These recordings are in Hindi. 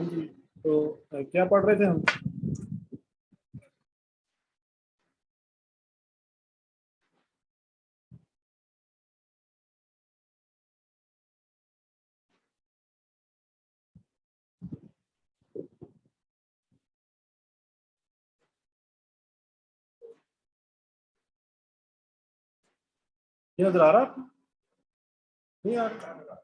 हाँ जी। तो क्या पढ़ रहे थे हम? ये नजर आ रहा है आपको? नहीं आ रहा?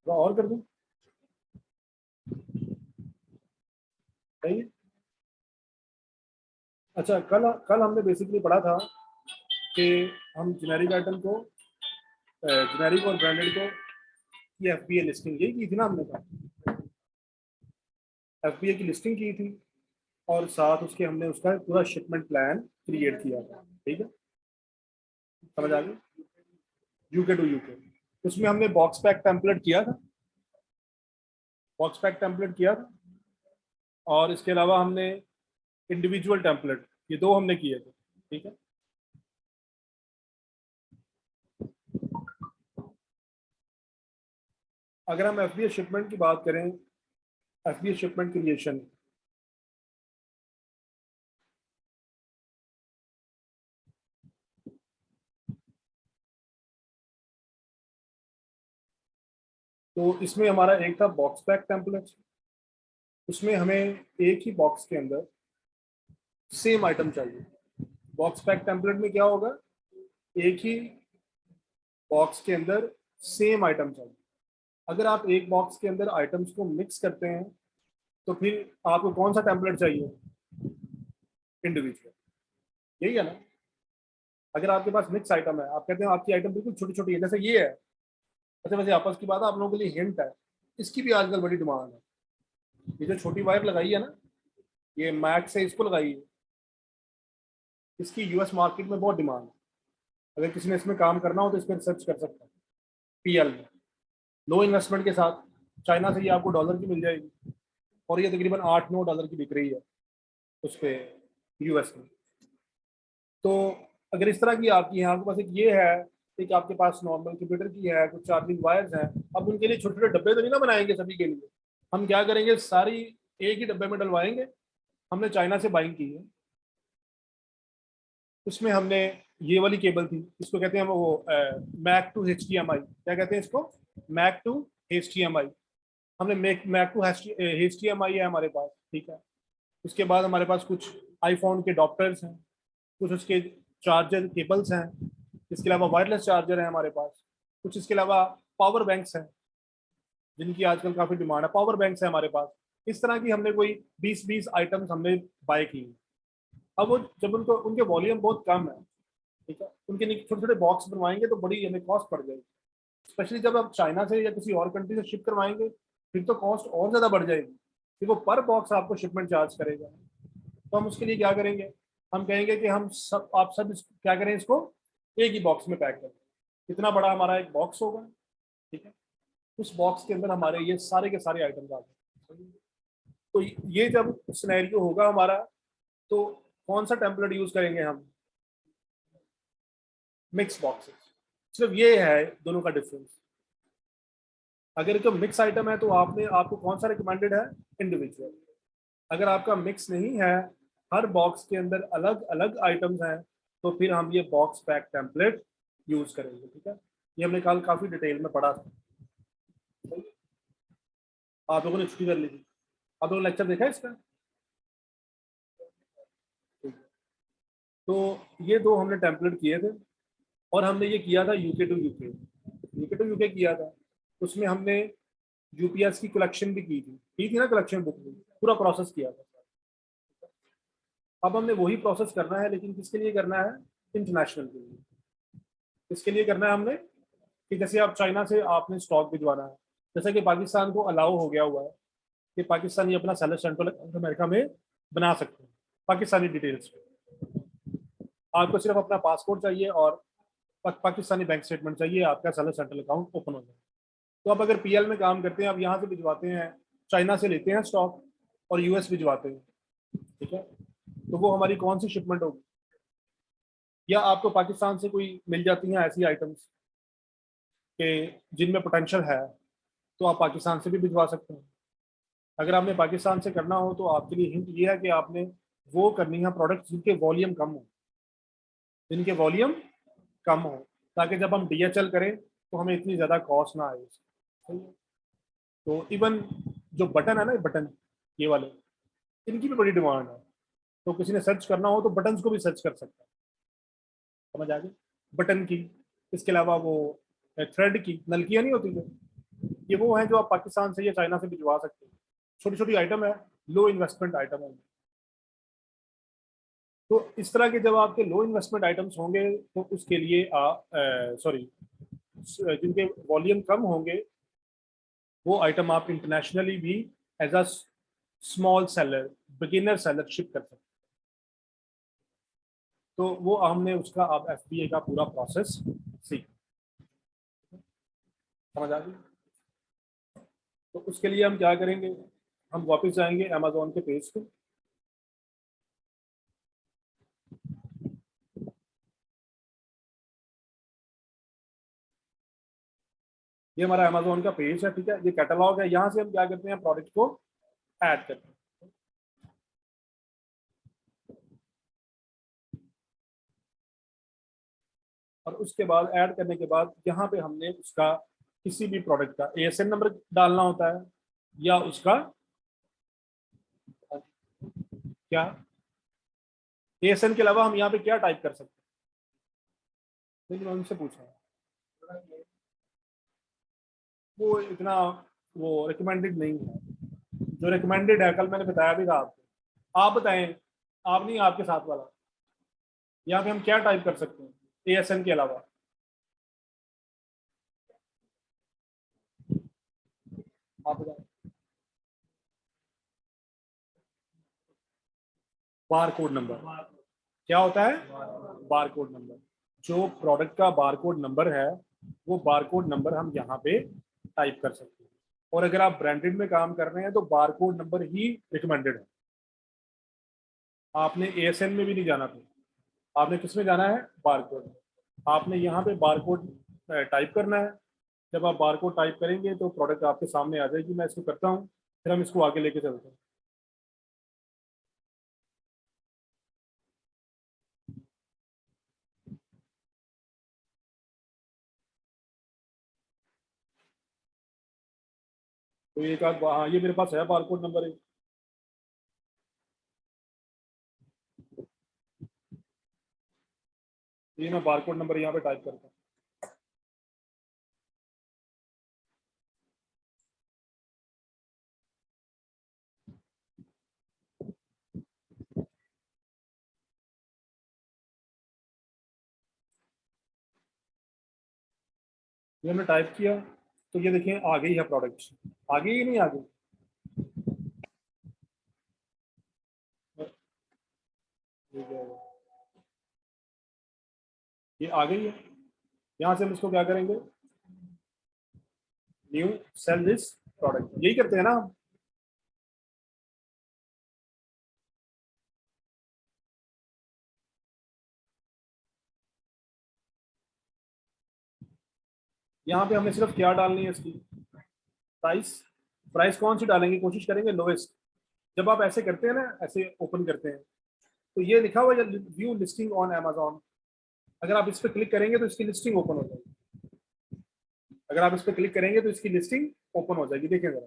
थोड़ा और कर दूं? सही है। अच्छा, कल कल हमने बेसिकली पढ़ा था कि हम जेनेरिक आइटम को, जेनेरिक और ब्रांडेड को की एफबीए लिस्टिंग यही की थी ना हमने? कहा एफबीए की लिस्टिंग की थी और साथ उसके हमने उसका पूरा शिपमेंट प्लान क्रिएट किया था। ठीक है, समझ आ गई? UK to UK. उसमें हमने बॉक्स पैक टेम्पलेट किया था, बॉक्स पैक टेम्पलेट किया था, और इसके अलावा हमने इंडिविजुअल टेम्पलेट, ये दो हमने किए थे। ठीक है। अगर हम एफबीए शिपमेंट की बात करें, एफबीए शिपमेंट क्रिएशन, तो इसमें हमारा एक था बॉक्स पैक टेम्पलेट। उसमें हमें एक ही बॉक्स के अंदर सेम आइटम चाहिए। बॉक्स पैक टेम्पलेट में क्या होगा, एक ही बॉक्स के अंदर सेम आइटम चाहिए। अगर आप एक बॉक्स के अंदर आइटम्स को मिक्स करते हैं तो फिर आपको कौन सा टेम्पलेट चाहिए? इंडिविजुअल। यही है ना? अगर आपके पास मिक्स आइटम है, आप कहते हैं आपकी आइटम बिल्कुल छोटी छोटी है, जैसे ये है। अच्छा, वैसे आपस की बात है, आप लोगों के लिए हिंट है, इसकी भी आजकल बड़ी डिमांड है। ये जो छोटी वायर लगाई है ना, ये मैक्स से इसको लगाई है, इसकी यूएस मार्केट में बहुत डिमांड है। अगर किसी ने इसमें काम करना हो तो इस पर रिसर्च कर सकता है। पीएल में लो इन्वेस्टमेंट के साथ चाइना से ये आपको डॉलर की मिल जाएगी, और ये तकरीबन 8-9 डॉलर की बिक रही है उस पर, यूएस में। तो अगर इस तरह की आपकी यहाँ आपके पास एक ये है, एक आपके पास नॉर्मल कंप्यूटर की है, कुछ चार्जिंग वायर्स हैं, अब उनके लिए छोटे छोटे डब्बे तो नहीं ना बनाएंगे सभी के लिए। हम क्या करेंगे, सारी एक ही डब्बे में डलवाएंगे। हमने चाइना से बाइंग की है, उसमें हमने ये वाली केबल थी, इसको कहते हैं वो मैक टू HDMI, क्या कहते हैं इसको? Mac to HDMI। हमने मैक टू HDMI है हमारे पास। ठीक है। उसके बाद हमारे पास कुछ आईफोन के डॉप्टर्स हैं, कुछ उसके चार्जर केबल्स हैं, इसके अलावा वायरलेस चार्जर है हमारे पास, कुछ इसके अलावा पावर बैंक्स हैं जिनकी आजकल काफ़ी डिमांड है, पावर बैंक्स है हमारे पास। इस तरह की हमने कोई 20-20 आइटम्स हमने बाय की। अब वो जब उनको उनके वॉल्यूम बहुत कम है, ठीक है, उनके छोटे छोटे बॉक्स बनवाएंगे तो बड़ी हमें कॉस्ट पड़ जाएगी। स्पेशली जब आप चाइना से या किसी और कंट्री से शिप करवाएंगे, फिर तो कॉस्ट और ज़्यादा बढ़ जाएगी, फिर वो पर बॉक्स आपको शिपमेंट चार्ज करेगा। तो हम उसके लिए क्या करेंगे, हम कहेंगे कि हम सब आप सब क्या करें, इसको एक ही बॉक्स में पैक करें। कितना बड़ा हमारा एक बॉक्स होगा, ठीक है, उस बॉक्स के अंदर हमारे ये सारे के सारे आइटम्स आ जाए। तो ये जब सिनेरियो होगा हमारा, तो कौन सा टेम्पलेट यूज करेंगे हम? Mix boxes. सिर्फ ये है दोनों का डिफरेंस। अगर तो मिक्स आइटम है तो आपने आपको कौन सा रिकमेंडेड है? इंडिविजुअल। अगर आपका मिक्स नहीं है, हर बॉक्स के अंदर अलग अलग आइटम्स हैं, तो फिर हम ये बॉक्स पैक टेम्पलेट यूज करेंगे। ठीक है, ये हमने कल काफी डिटेल में पढ़ा था। आप लोगों ने छुट्टी कर ली थी, आप लोगों ने लेक्चर देखा है इसका? तो ये दो हमने टेम्पलेट किए थे, और हमने ये किया था UK to UK, UK to UK किया था। उसमें हमने यूपीएस की कलेक्शन भी की थी ना, कलेक्शन बुक भी पूरा प्रोसेस किया था। अब हमने वही प्रोसेस करना है, लेकिन किसके लिए करना है? इंटरनेशनल के लिए। इसके लिए करना है हमने कि जैसे आप चाइना से आपने स्टॉक भिजवाना है, जैसे कि पाकिस्तान को अलाउ हो गया हुआ है कि पाकिस्तानी अपना सेलर सेंट्रल अमेरिका में बना सकते हैं पाकिस्तानी डिटेल्स पे। आपको सिर्फ अपना पासपोर्ट चाहिए और पाकिस्तानी बैंक स्टेटमेंट चाहिए, आपका सैलर सेंट्रल अकाउंट ओपन हो जाए। तो आप अगर पीएल में काम करते हैं, आप यहाँ से भिजवाते हैं, चाइना से लेते हैं स्टॉक और यूएस भिजवाते हैं, ठीक है, तो वो हमारी कौन सी शिपमेंट होगी? या आपको पाकिस्तान से कोई मिल जाती हैं ऐसी आइटम्स के जिनमें पोटेंशियल है, तो आप पाकिस्तान से भी भिजवा सकते हैं। अगर आपने पाकिस्तान से करना हो तो आपके लिए हिंट ये है कि आपने वो करनी है प्रोडक्ट जिनके वॉल्यूम कम हो, जिनके वॉल्यूम कम हो, ताकि जब हम डीएचएल करें तो हमें इतनी ज़्यादा कॉस्ट ना आए। सही है? तो इवन जो बटन है ना, बटन ये वाले, इनकी भी बड़ी डिमांड है। तो किसी ने सर्च करना हो तो बटन्स को भी सर्च कर सकता है, समझ आ गई? बटन की, इसके अलावा वो थ्रेड की नलकियाँ नहीं होती जो, ये वो हैं जो आप पाकिस्तान से या चाइना से भिजवा सकते हैं। छोटी छोटी आइटम है, लो इन्वेस्टमेंट आइटम है। तो इस तरह के जब आपके लो इन्वेस्टमेंट आइटम्स होंगे तो उसके लिए सॉरी, जिनके वॉल्यूम कम होंगे वो आइटम आप इंटरनेशनली भी as a small seller, beginner seller ship कर सकते हैं। तो वो हमने उसका आप एफबीए का पूरा प्रोसेस सीख, समझ आ गई? तो उसके लिए हम क्या करेंगे, हम वापस जाएंगे अमेजोन के पेज पे। ये हमारा अमेजोन का पेज है, ठीक है, ये कैटलॉग है। यहाँ से हम क्या करते हैं, प्रोडक्ट को ऐड करते हैं। और उसके बाद ऐड करने के बाद यहाँ पे हमने उसका किसी भी प्रोडक्ट का एएसएन नंबर डालना होता है, या उसका क्या, एएसएन के अलावा हम यहाँ पे क्या टाइप कर सकते हैं, लेकिन मैं उनसे पूछा, वो इतना वो रिकमेंडेड नहीं है। जो रिकमेंडेड है कल मैंने बताया भी था आपको। आप बताएं, आप नहीं, आपके साथ वाला, यहाँ पे हम क्या टाइप कर सकते हैं एएसएन के अलावा? आप बताएं। बार कोड नंबर क्या होता है? बार कोड नंबर, जो प्रोडक्ट का बार कोड नंबर है वो बार कोड नंबर हम यहाँ पे टाइप कर सकते हैं। और अगर आप ब्रांडेड में काम कर रहे हैं तो बार कोड नंबर ही रिकमेंडेड है। आपने एएसएन में भी नहीं जाना था, आपने किस में जाना है, बार कोड। आपने यहाँ पे बार कोड टाइप करना है। जब आप बार कोड टाइप करेंगे तो प्रोडक्ट आपके सामने आ जाएगी। मैं इसको करता हूँ, फिर हम इसको आगे लेके चलते हैं। तो एक आध, हाँ ये मेरे पास है बार कोड नंबर। ये मैं बार कोड नंबर यहाँ पे टाइप करता हूँ। ये हमने टाइप किया तो ये देखिए आ गई है प्रोडक्ट। आ गई, नहीं आ गई? ये आ गई है। यहाँ से हम इसको क्या करेंगे, न्यू सेल दिस प्रोडक्ट, यही करते हैं ना हम। यहाँ पे हमने सिर्फ क्या डालनी है इसकी, प्राइस। प्राइस कौन सी डालेंगे, कोशिश करेंगे लोएस्ट। जब आप ऐसे करते हैं ना, ऐसे ओपन करते हैं तो ये लिखा हुआ है व्यू लिस्टिंग ऑन अमेजोन। अगर आप इस पर क्लिक करेंगे तो इसकी लिस्टिंग ओपन हो जाएगी। अगर आप इस पर क्लिक करेंगे तो इसकी लिस्टिंग ओपन हो जाएगी, देखें जरा।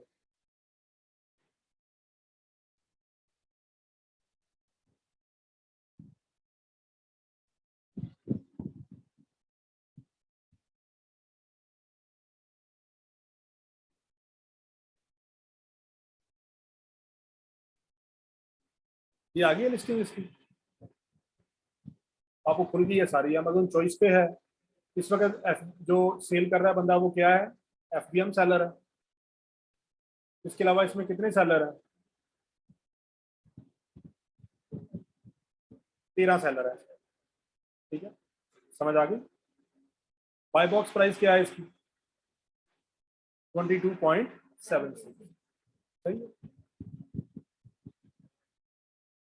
ये आ गई है लिस्टिंग इसकी, आपको खुल गई है सारी, अमेजोन चॉइस पे है। इस वक्त जो सेल कर रहा है बंदा वो क्या है, एफबीएम सेलर है। इसके अलावा इसमें कितने सेलर हैं, 13 सेलर है। ठीक है, समझ आ गई। बाय बॉक्स प्राइस क्या है इसकी? 22.76, सही है।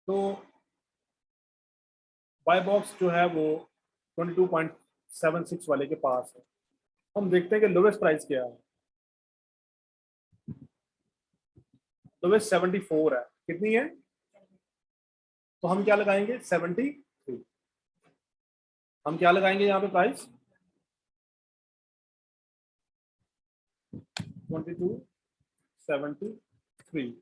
तो बाय बॉक्स जो है वो 22.76 वाले के पास है। हम देखते हैं कि लोवेस्ट प्राइस क्या है। लोवेस्ट 74 है। कितनी है? तो हम क्या लगाएंगे? 73। हम क्या लगाएंगे यहाँ पे price? 2273।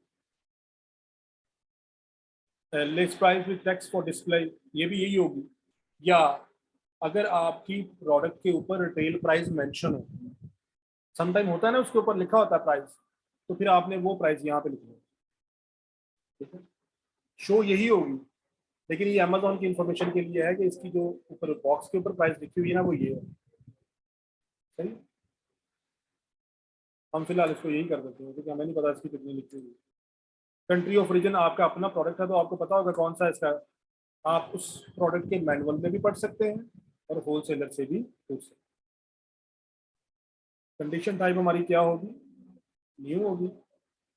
List price with text for display, ये भी यही होगी। या अगर आपकी प्रोडक्ट के ऊपर रिटेल प्राइस मेंशन हो, समटाइम होता है ना उसके ऊपर लिखा होता है प्राइस, तो फिर आपने वो प्राइस यहाँ पे लिखना है। ठीक है, शो यही होगी, लेकिन ये अमेजोन की इंफॉर्मेशन के लिए है कि इसकी जो ऊपर बॉक्स के ऊपर प्राइस लिखी हुई है ना वो ये है। सही, हम फिलहाल इसको यही कर देते हैं क्योंकि हमें नहीं पता इसकी कितनी लिखी हुई है। कंट्री ऑफ ओरिजिन, आपका अपना प्रोडक्ट है तो आपको पता होगा कौन सा इसका। आप उस प्रोडक्ट के मैनुअल में भी पढ़ सकते हैं और होलसेलर से भी पूछ सकते हैं। कंडीशन टाइप हमारी क्या होगी? न्यू होगी।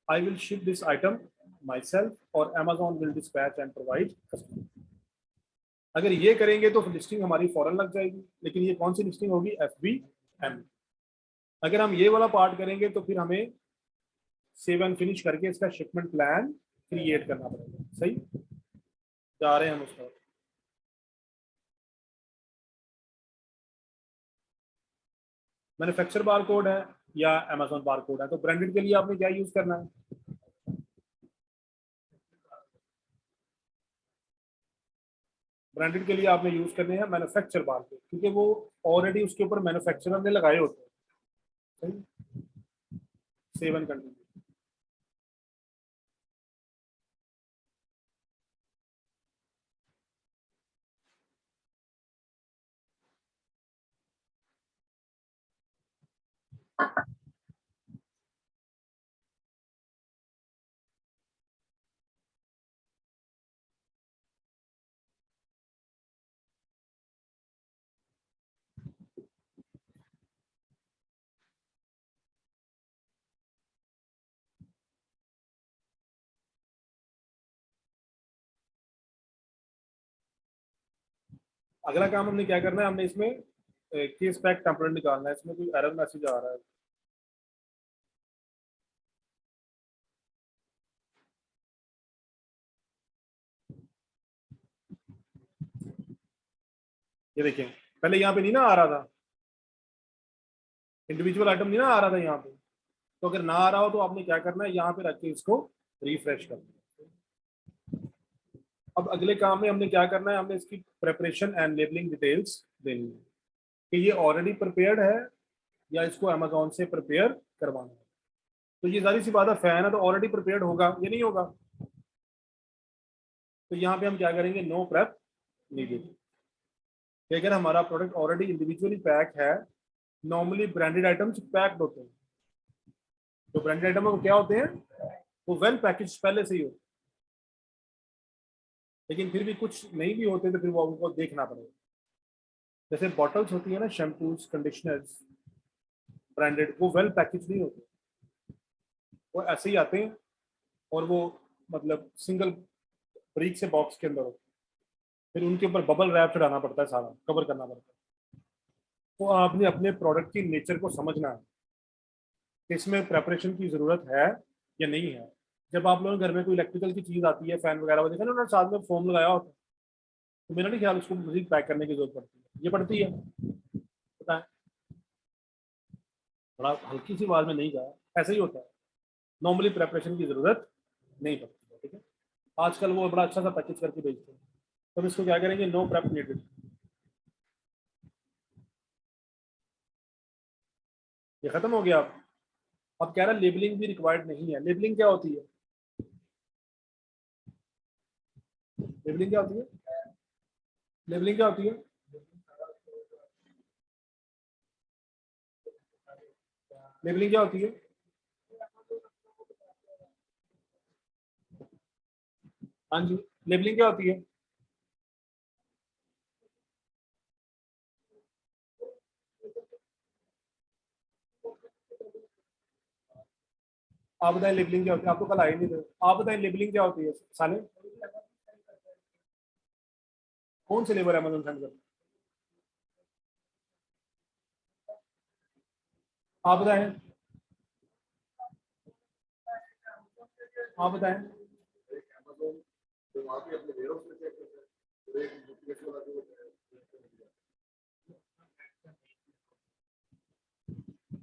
I will ship this item myself और Amazon will dispatch and provide customer. अगर ये करेंगे तो लिस्टिंग हमारी फॉरन लग जाएगी, लेकिन ये कौन सी लिस्टिंग होगी? FBM। अगर हम ये वाला पार्ट करेंगे तो फिर हमें सेव एंड फिनिश करके इसका शिपमेंट प्लान क्रिएट करना पड़ेगा। सही, जा रहे हैं हम उस पर। मैन्युफैक्चर बार कोड है या अमेजोन बार कोड है, तो ब्रांडेड के लिए आपने क्या यूज करना है? ब्रांडेड के लिए आपने यूज करने हैं मैन्युफैक्चर बार कोड, क्योंकि वो ऑलरेडी उसके ऊपर मैन्युफैक्चरर ने लगाए होते हैं। सही, सेव एंड कंटिन्यू। अगला काम हमने क्या करना है? हमने इसमें केस पैक टेम्पलेट निकालना है। इसमें कोई एरर मैसेज आ रहा है। ये देखिए, पहले यहाँ पे नहीं ना आ रहा था, इंडिविजुअल आइटम नहीं ना आ रहा था यहाँ पे। तो अगर ना आ रहा हो तो आपने क्या करना है? यहाँ पे रख के इसको रिफ्रेश करना है। अब अगले काम में हमने क्या करना है? हमने इसकी प्रेपरेशन एंड लेबलिंग डिटेल्स देनी है कि ये ऑलरेडी प्रिपेयर्ड है या इसको अमेजोन से प्रिपेयर करवाना है। तो ये सारी सी बात है, फैन है तो ऑलरेडी प्रिपेयर्ड होगा, ये नहीं होगा। तो यहाँ पे हम क्या करेंगे? No prep needed. अगर हमारा प्रोडक्ट ऑलरेडी इंडिविजुअली पैक है, नॉर्मली ब्रांडेड आइटम्स पैक्ड होते हैं। तो ब्रांडेड आइटम वो क्या होते हैं? वो वेल पैकेज पहले से ही होते हैं। लेकिन फिर भी कुछ नहीं भी होते तो फिर वो उनको देखना पड़ेगा। जैसे बॉटल्स होती है ना, शैम्पूज, कंडीशनर्स, ब्रांडेड, वो वेल पैकेज नहीं होते, वो ऐसे ही आते हैं और वो मतलब सिंगल ब्रीक से बॉक्स के अंदर होते हैं। फिर उनके ऊपर बबल रैप चढ़ाना पड़ता है, सारा कवर करना पड़ता है। तो आपने अपने प्रोडक्ट की नेचर को समझना है कि इसमें प्रेपरेशन की जरूरत है या नहीं है। जब आप लोगों के घर में कोई इलेक्ट्रिकल की चीज आती है, फैन वगैरह देखा ना, उन्होंने साथ में फोम लगाया होता है, तो मेरा नहीं ख्याल उसको मजीद पैक करने की जरूरत पड़ती है। ये पड़ती है, पता है, बड़ा हल्की सी आवाज में नहीं कहा, ऐसा ही होता है। नॉर्मली प्रेपरेशन की जरूरत नहीं पड़ती है। ठीक है, आजकल वो बड़ा अच्छा सा पैकेज करके बेचते हैं। तो हम इसको क्या करेंगे? No prep needed. ये खत्म हो गया। अब कह रहा है लेबलिंग भी रिक्वायर्ड नहीं है। लेबलिंग क्या होती है? लेबलिंग क्या होती है? लेबलिंग क्या होती है? लेबलिंग क्या होती है? हाँ जी, लेबलिंग क्या होती है? आप बताएं लेबलिंग क्या होती है, आप तो कल आए नहीं थे। आप बताएं लेबलिंग क्या होती है साले, कौन से लेबर अमेजोन सेंड कर, आप बताएं, आप बताएं।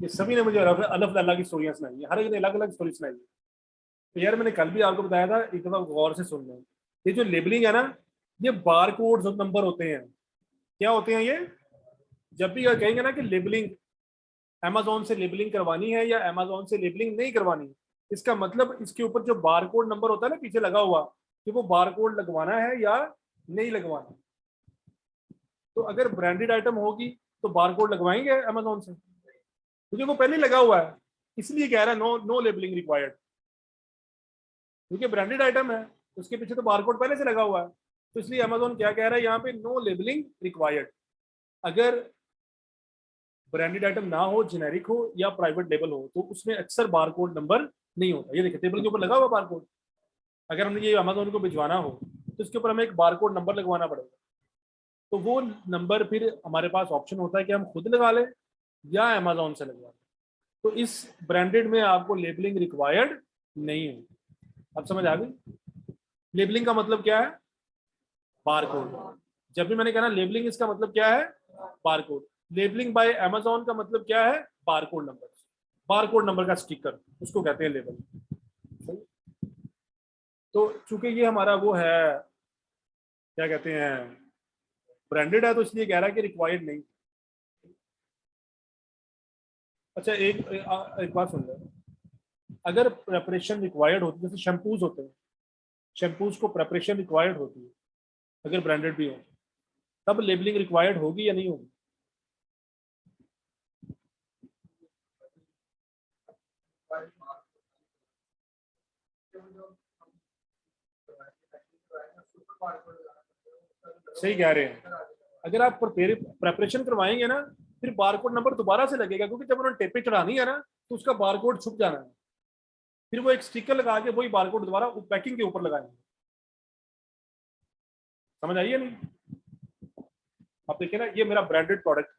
ये सभी ने मुझे अलग अलग अलग की स्टोरियां सुनाई है, हर एक ने अलग अलग स्टोरी सुनाई है। तो यार मैंने कल भी आपको बताया था, एक दफा गौर से सुन लें। ये जो लेबलिंग है ना, ये बार कोड नंबर होते हैं। क्या होते हैं ये? जब भी ये कहेंगे ना कि लेबलिंग अमेजोन से लेबलिंग करवानी है या अमेजोन से लेबलिंग नहीं करवानी, इसका मतलब इसके ऊपर जो बार कोड नंबर होता है ना पीछे लगा हुआ, कि वो बार कोड लगवाना है या नहीं लगवाना। तो अगर ब्रांडेड आइटम होगी तो बार कोड लगवाएंगे अमेजोन से, क्योंकि वो पहले ही लगा हुआ है। इसलिए कह रहा है नो नो लेबलिंग रिक्वायर्ड, क्योंकि ब्रांडेड आइटम है, उसके पीछे तो बारकोड पहले से लगा हुआ है। तो इसलिए अमेजोन क्या कह रहा है यहाँ पे, नो लेबलिंग रिक्वायर्ड। अगर ब्रांडेड आइटम ना हो, जेनेरिक हो या प्राइवेट लेबल हो, तो उसमें अक्सर बारकोड नंबर नहीं होता। ये देखिए टेबल के ऊपर लगा हुआ बारकोड। अगर हमने ये अमेजोन को भिजवाना हो तो इसके ऊपर हमें एक बारकोड नंबर लगवाना पड़ेगा। तो वो नंबर फिर हमारे पास ऑप्शन होता है कि हम खुद लगा लें या अमेजोन से लगवा लें। तो इस ब्रांडेड में आपको लेबलिंग रिक्वायर्ड नहीं है। अब समझ आ गई? लेबलिंग का मतलब क्या है? बारकोड। जब भी मैंने कहा ना लेबलिंग, इसका मतलब क्या है? बारकोड। लेबलिंग बाय अमेजोन का मतलब क्या है? Barcode number. बारकोड नंबर का स्टिकर, उसको कहते हैं लेबल। तो चूंकि ये हमारा वो है, क्या कहते हैं, ब्रांडेड है, तो इसलिए कह रहा है कि रिक्वायर्ड नहीं। अच्छा एक बात सुन लो। अगर प्रेपरेशन रिक्वायर्ड होती है, जैसे शैम्पूज होते हैं, शैम्पूज को प्रेपरेशन रिक्वायर्ड होती है, अगर ब्रांडेड भी हो, तब लेबलिंग रिक्वायर्ड होगी या नहीं होगी? सही कह रहे हैं। अगर आप प्रेपरेशन करवाएंगे ना, फिर बारकोड नंबर दोबारा से लगेगा, क्योंकि जब उन्होंने टेपे चढ़ानी है ना, तो उसका बारकोड छुप जाना है। फिर वो एक स्टिकर लगा के वही बारकोड दोबारा पैकिंग के ऊपर लगाएंगे। समझ आइए नहीं? आप देखिए ना, ये मेरा ब्रांडेड प्रोडक्ट,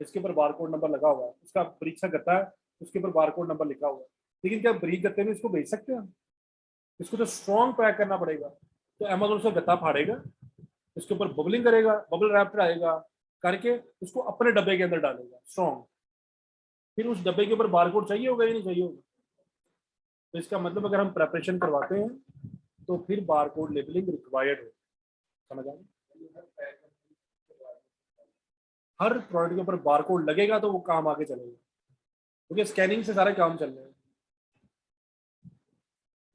इसके ऊपर बारकोड नंबर लगा हुआ है, उसका परीक्षा करता है, उसके ऊपर बारकोड नंबर लिखा हुआ है। लेकिन क्या ब्रीक गत्ते में इसको बेच सकते हैं हम? इसको तो स्ट्रॉन्ग पैक करना पड़ेगा। तो अमेजोन से गत्ता फाड़ेगा, इसके ऊपर बबलिंग करेगा, बबल रैपर आएगा करके, उसको अपने डब्बे के अंदर डालेगा स्ट्रॉन्ग। फिर उस डब्बे के ऊपर बारकोड चाहिए होगा या नहीं चाहिए होगा? तो इसका मतलब अगर हम प्रेपरेशन करवाते हैं तो फिर बारकोड लेबलिंग रिक्वायर्ड हो। समझ आ गया? हर प्रोडक्ट के ऊपर बारकोड लगेगा तो वो काम आगे चलेगा, क्योंकि स्कैनिंग से सारे काम चल रहे हैं।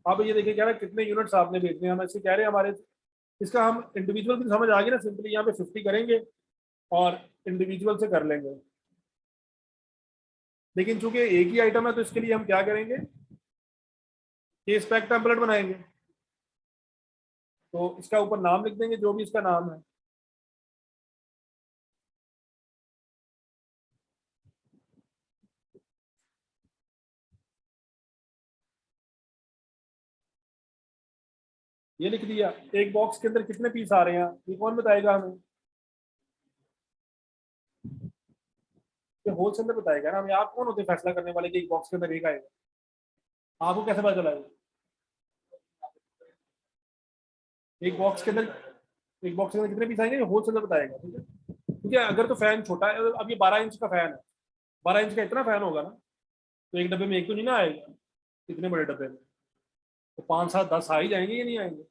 आप ये देखिए कह रहे हैं कितने यूनिट्स आपने भेजने हैं, हम ऐसे कह रहे हैं हमारे, इसका हम इंडिविजुअल की समझ आ गई ना, सिंपली यहाँ पे 50 करेंगे और इंडिविजुअल से कर लेंगे। लेकिन चूंकि एक ही आइटम है तो इसके लिए हम क्या करेंगे, केस पैक टेम्पलेट बनाएंगे। तो इसका ऊपर नाम लिख देंगे, जो भी इसका नाम है। ये लिख दिया। एक बॉक्स के अंदर कितने पीस आ रहे हैं ये कौन बताएगा हमें? ये होलसेलर बताएगा ना हमें। आप कौन होते फैसला करने वाले कि एक बॉक्स के अंदर एक आएगा? आपको कैसे पता चलाएगा? एक बॉक्स के अंदर, एक बॉक्स के अंदर कितने पीस आएंगे होलसेलर बताएगा, ठीक है? क्योंकि अगर तो फैन छोटा है, अब ये 12 इंच का फैन है, 12 इंच का इतना फैन होगा ना, तो एक डब्बे में एक तो नहीं ना आएगा, इतने बड़े डब्बे में तो 5 7 10 आ ही जाएंगे या नहीं आएंगे?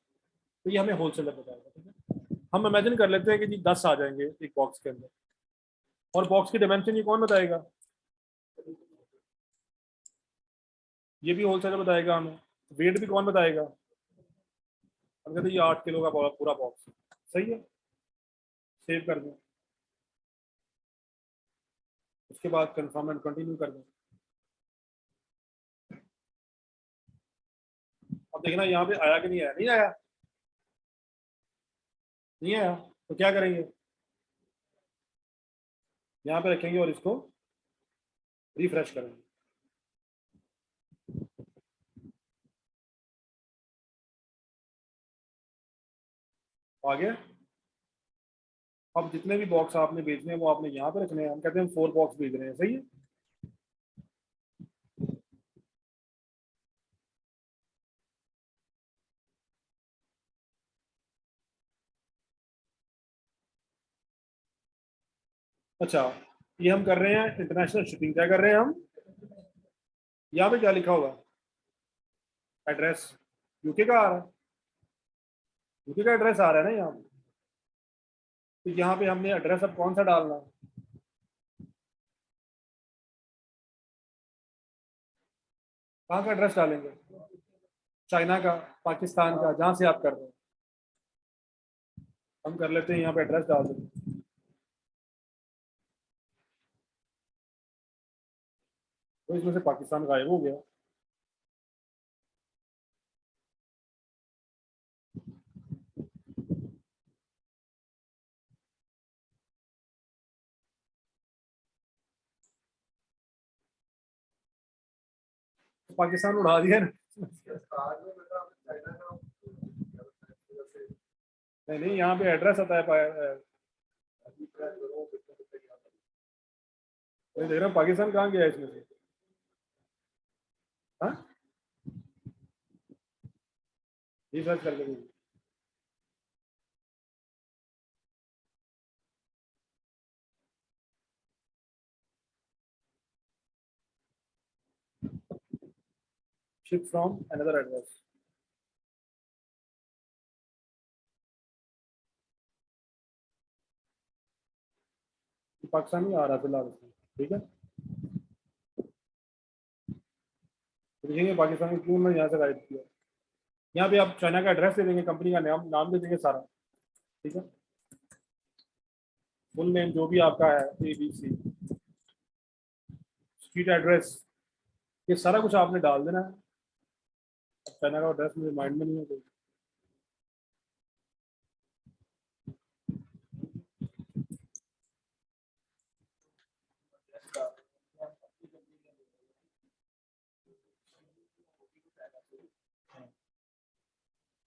तो ये हमें होलसेलर बताएगा, ठीक है? हम इमेजिन कर लेते हैं कि जी 10 आ जाएंगे एक बॉक्स के अंदर, और बॉक्स की डायमेंशन ये कौन बताएगा? ये भी होलसेलर बताएगा हमें। वेट भी कौन बताएगा? हम कहते हैं ये 8 किलो का पूरा बॉक्स। सही है, सेव कर दें, उसके बाद कंफर्म एंड कंटिन्यू कर दें। अब देखना यहाँ पे आया कि नहीं आया, नहीं आया, नहीं आया, तो क्या करेंगे, यहाँ पे रखेंगे और इसको रिफ्रेश करेंगे। आ गया। अब जितने भी बॉक्स आपने भेजने हैं वो आपने यहाँ पे रखने हैं। हम कहते हैं 4 बॉक्स भेज रहे हैं, सही है। अच्छा, ये हम कर रहे हैं इंटरनेशनल शिपिंग। क्या कर रहे हैं हम? यहाँ पे क्या लिखा होगा? एड्रेस यूके का आ रहा है, यूके का एड्रेस आ रहा है ना यहाँ पे। तो यहाँ पे हमने एड्रेस अब कौन सा डालना है? कहाँ का एड्रेस डालेंगे? चाइना का, पाकिस्तान का, जहाँ से आप कर रहे हैं। हम कर लेते हैं यहाँ पे एड्रेस डाल देते हैं। तो इसमें से पाकिस्तान गायब हो गया। तो पाकिस्तान उड़ा दिया ना। नहीं नहीं, यहाँ पे एड्रेस आता है मैं देख रहा हूँ पाकिस्तान कहाँ गया है इसमें से। हाँ, ये सर्च करके देखिए। Ship from another address. Pakistan ही आ रहा है फिलहाल इसमें। ठीक है, तो देखेंगे पाकिस्तान में क्यों मैं यहाँ से गायब किया। यहाँ पे आप चाइना का एड्रेस दे देंगे, कंपनी का नाम नाम दे देंगे सारा। ठीक है, फुल नेम जो भी आपका है, ABC, स्ट्रीट एड्रेस, ये सारा कुछ आपने डाल देना है। अब चाइना का एड्रेस मुझे माइंड में नहीं है कोई।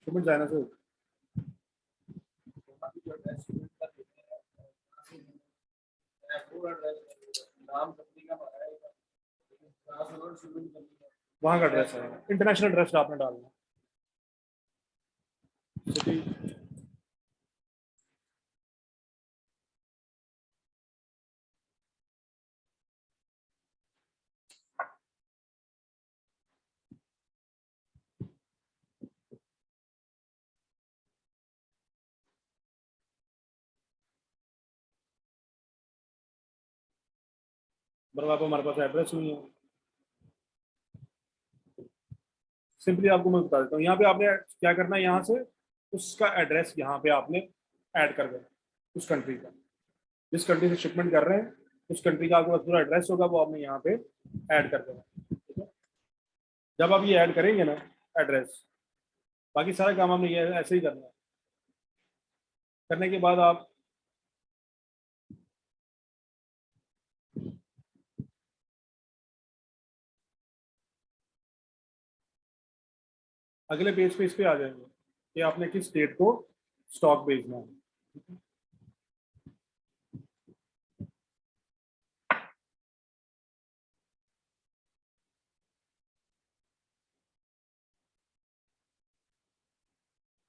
शिपमेंट चाइना से वहाँ का एड्रेस है, इंटरनेशनल एड्रेस आपने डालना सिटी। मतलब आप हमारे पास एड्रेस नहीं है। सिंपली आपको मैं बता देता हूँ, यहाँ पे आपने क्या करना है, यहाँ से उसका एड्रेस यहाँ पे आपने ऐड कर देना, उस कंट्री का, जिस कंट्री से शिपमेंट कर रहे हैं उस कंट्री का आपके पास पूरा एड्रेस होगा, वो आपने यहाँ पे ऐड कर देना। ठीक है, जब आप ये ऐड करेंगे ना एड्रेस, बाकी सारा काम हमने ये ऐसे ही करना है। करने के बाद आप अगले पेज पे इस पे आ जाएंगे कि आपने किस स्टेट को स्टॉक भेजना है।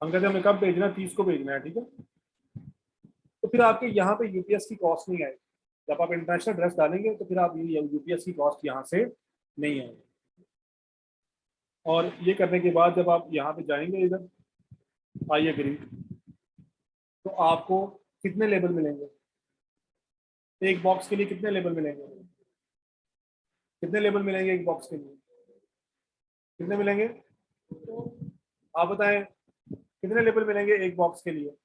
हम कहते हैं हमें कब भेजना है, 30 को भेजना है। ठीक है, तो फिर आपके यहाँ पे यूपीएस की कॉस्ट नहीं आएगी। जब आप इंटरनेशनल एड्रेस डालेंगे तो फिर आप ये यूपीएस की कॉस्ट यहाँ से नहीं आएगी। और ये करने के बाद जब आप यहाँ पे जाएंगे, इधर आई एग्री, तो आपको कितने लेबल मिलेंगे? एक बॉक्स के लिए कितने लेबल मिलेंगे? कितने लेबल मिलेंगे एक बॉक्स के लिए? कितने मिलेंगे? आप बताएं, कितने लेबल मिलेंगे एक बॉक्स के लिए?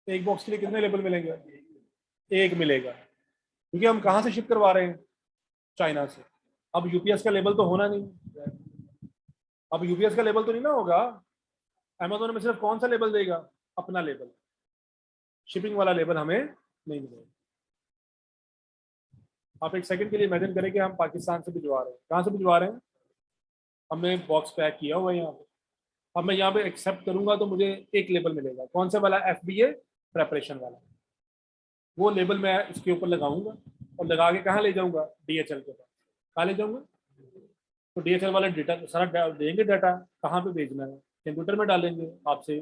एक बॉक्स के लिए कितने लेबल मिलेंगे? एक मिलेगा, क्योंकि हम कहाँ से शिप करवा रहे हैं? चाइना से। अब यूपीएस का लेबल तो होना नहीं। अब यूपीएस का लेबल तो नहीं ना होगा। अमेजोन में सिर्फ कौन सा लेबल देगा? अपना लेबल। शिपिंग वाला लेबल हमें नहीं मिलेगा। आप एक सेकंड के लिए इमेजिन करें कि हम पाकिस्तान से भिजवा रहे हैं। कहाँ से भिजवा रहे हैं? हमने बॉक्स पैक किया हुआ है यहाँ पे, अब मैं यहाँ पे एक्सेप्ट करूंगा तो मुझे एक लेबल मिलेगा, कौन सा वाला, FBA प्रेपरेशन वाला। वो लेबल मैं इसके ऊपर लगाऊंगा और लगा के कहाँ ले जाऊंगा, DHL के पास। कहाँ ले जाऊंगा, तो DHL वाले डेटा सारा देंगे, डाटा कहाँ पे भेजना है, कंप्यूटर में डालेंगे, आपसे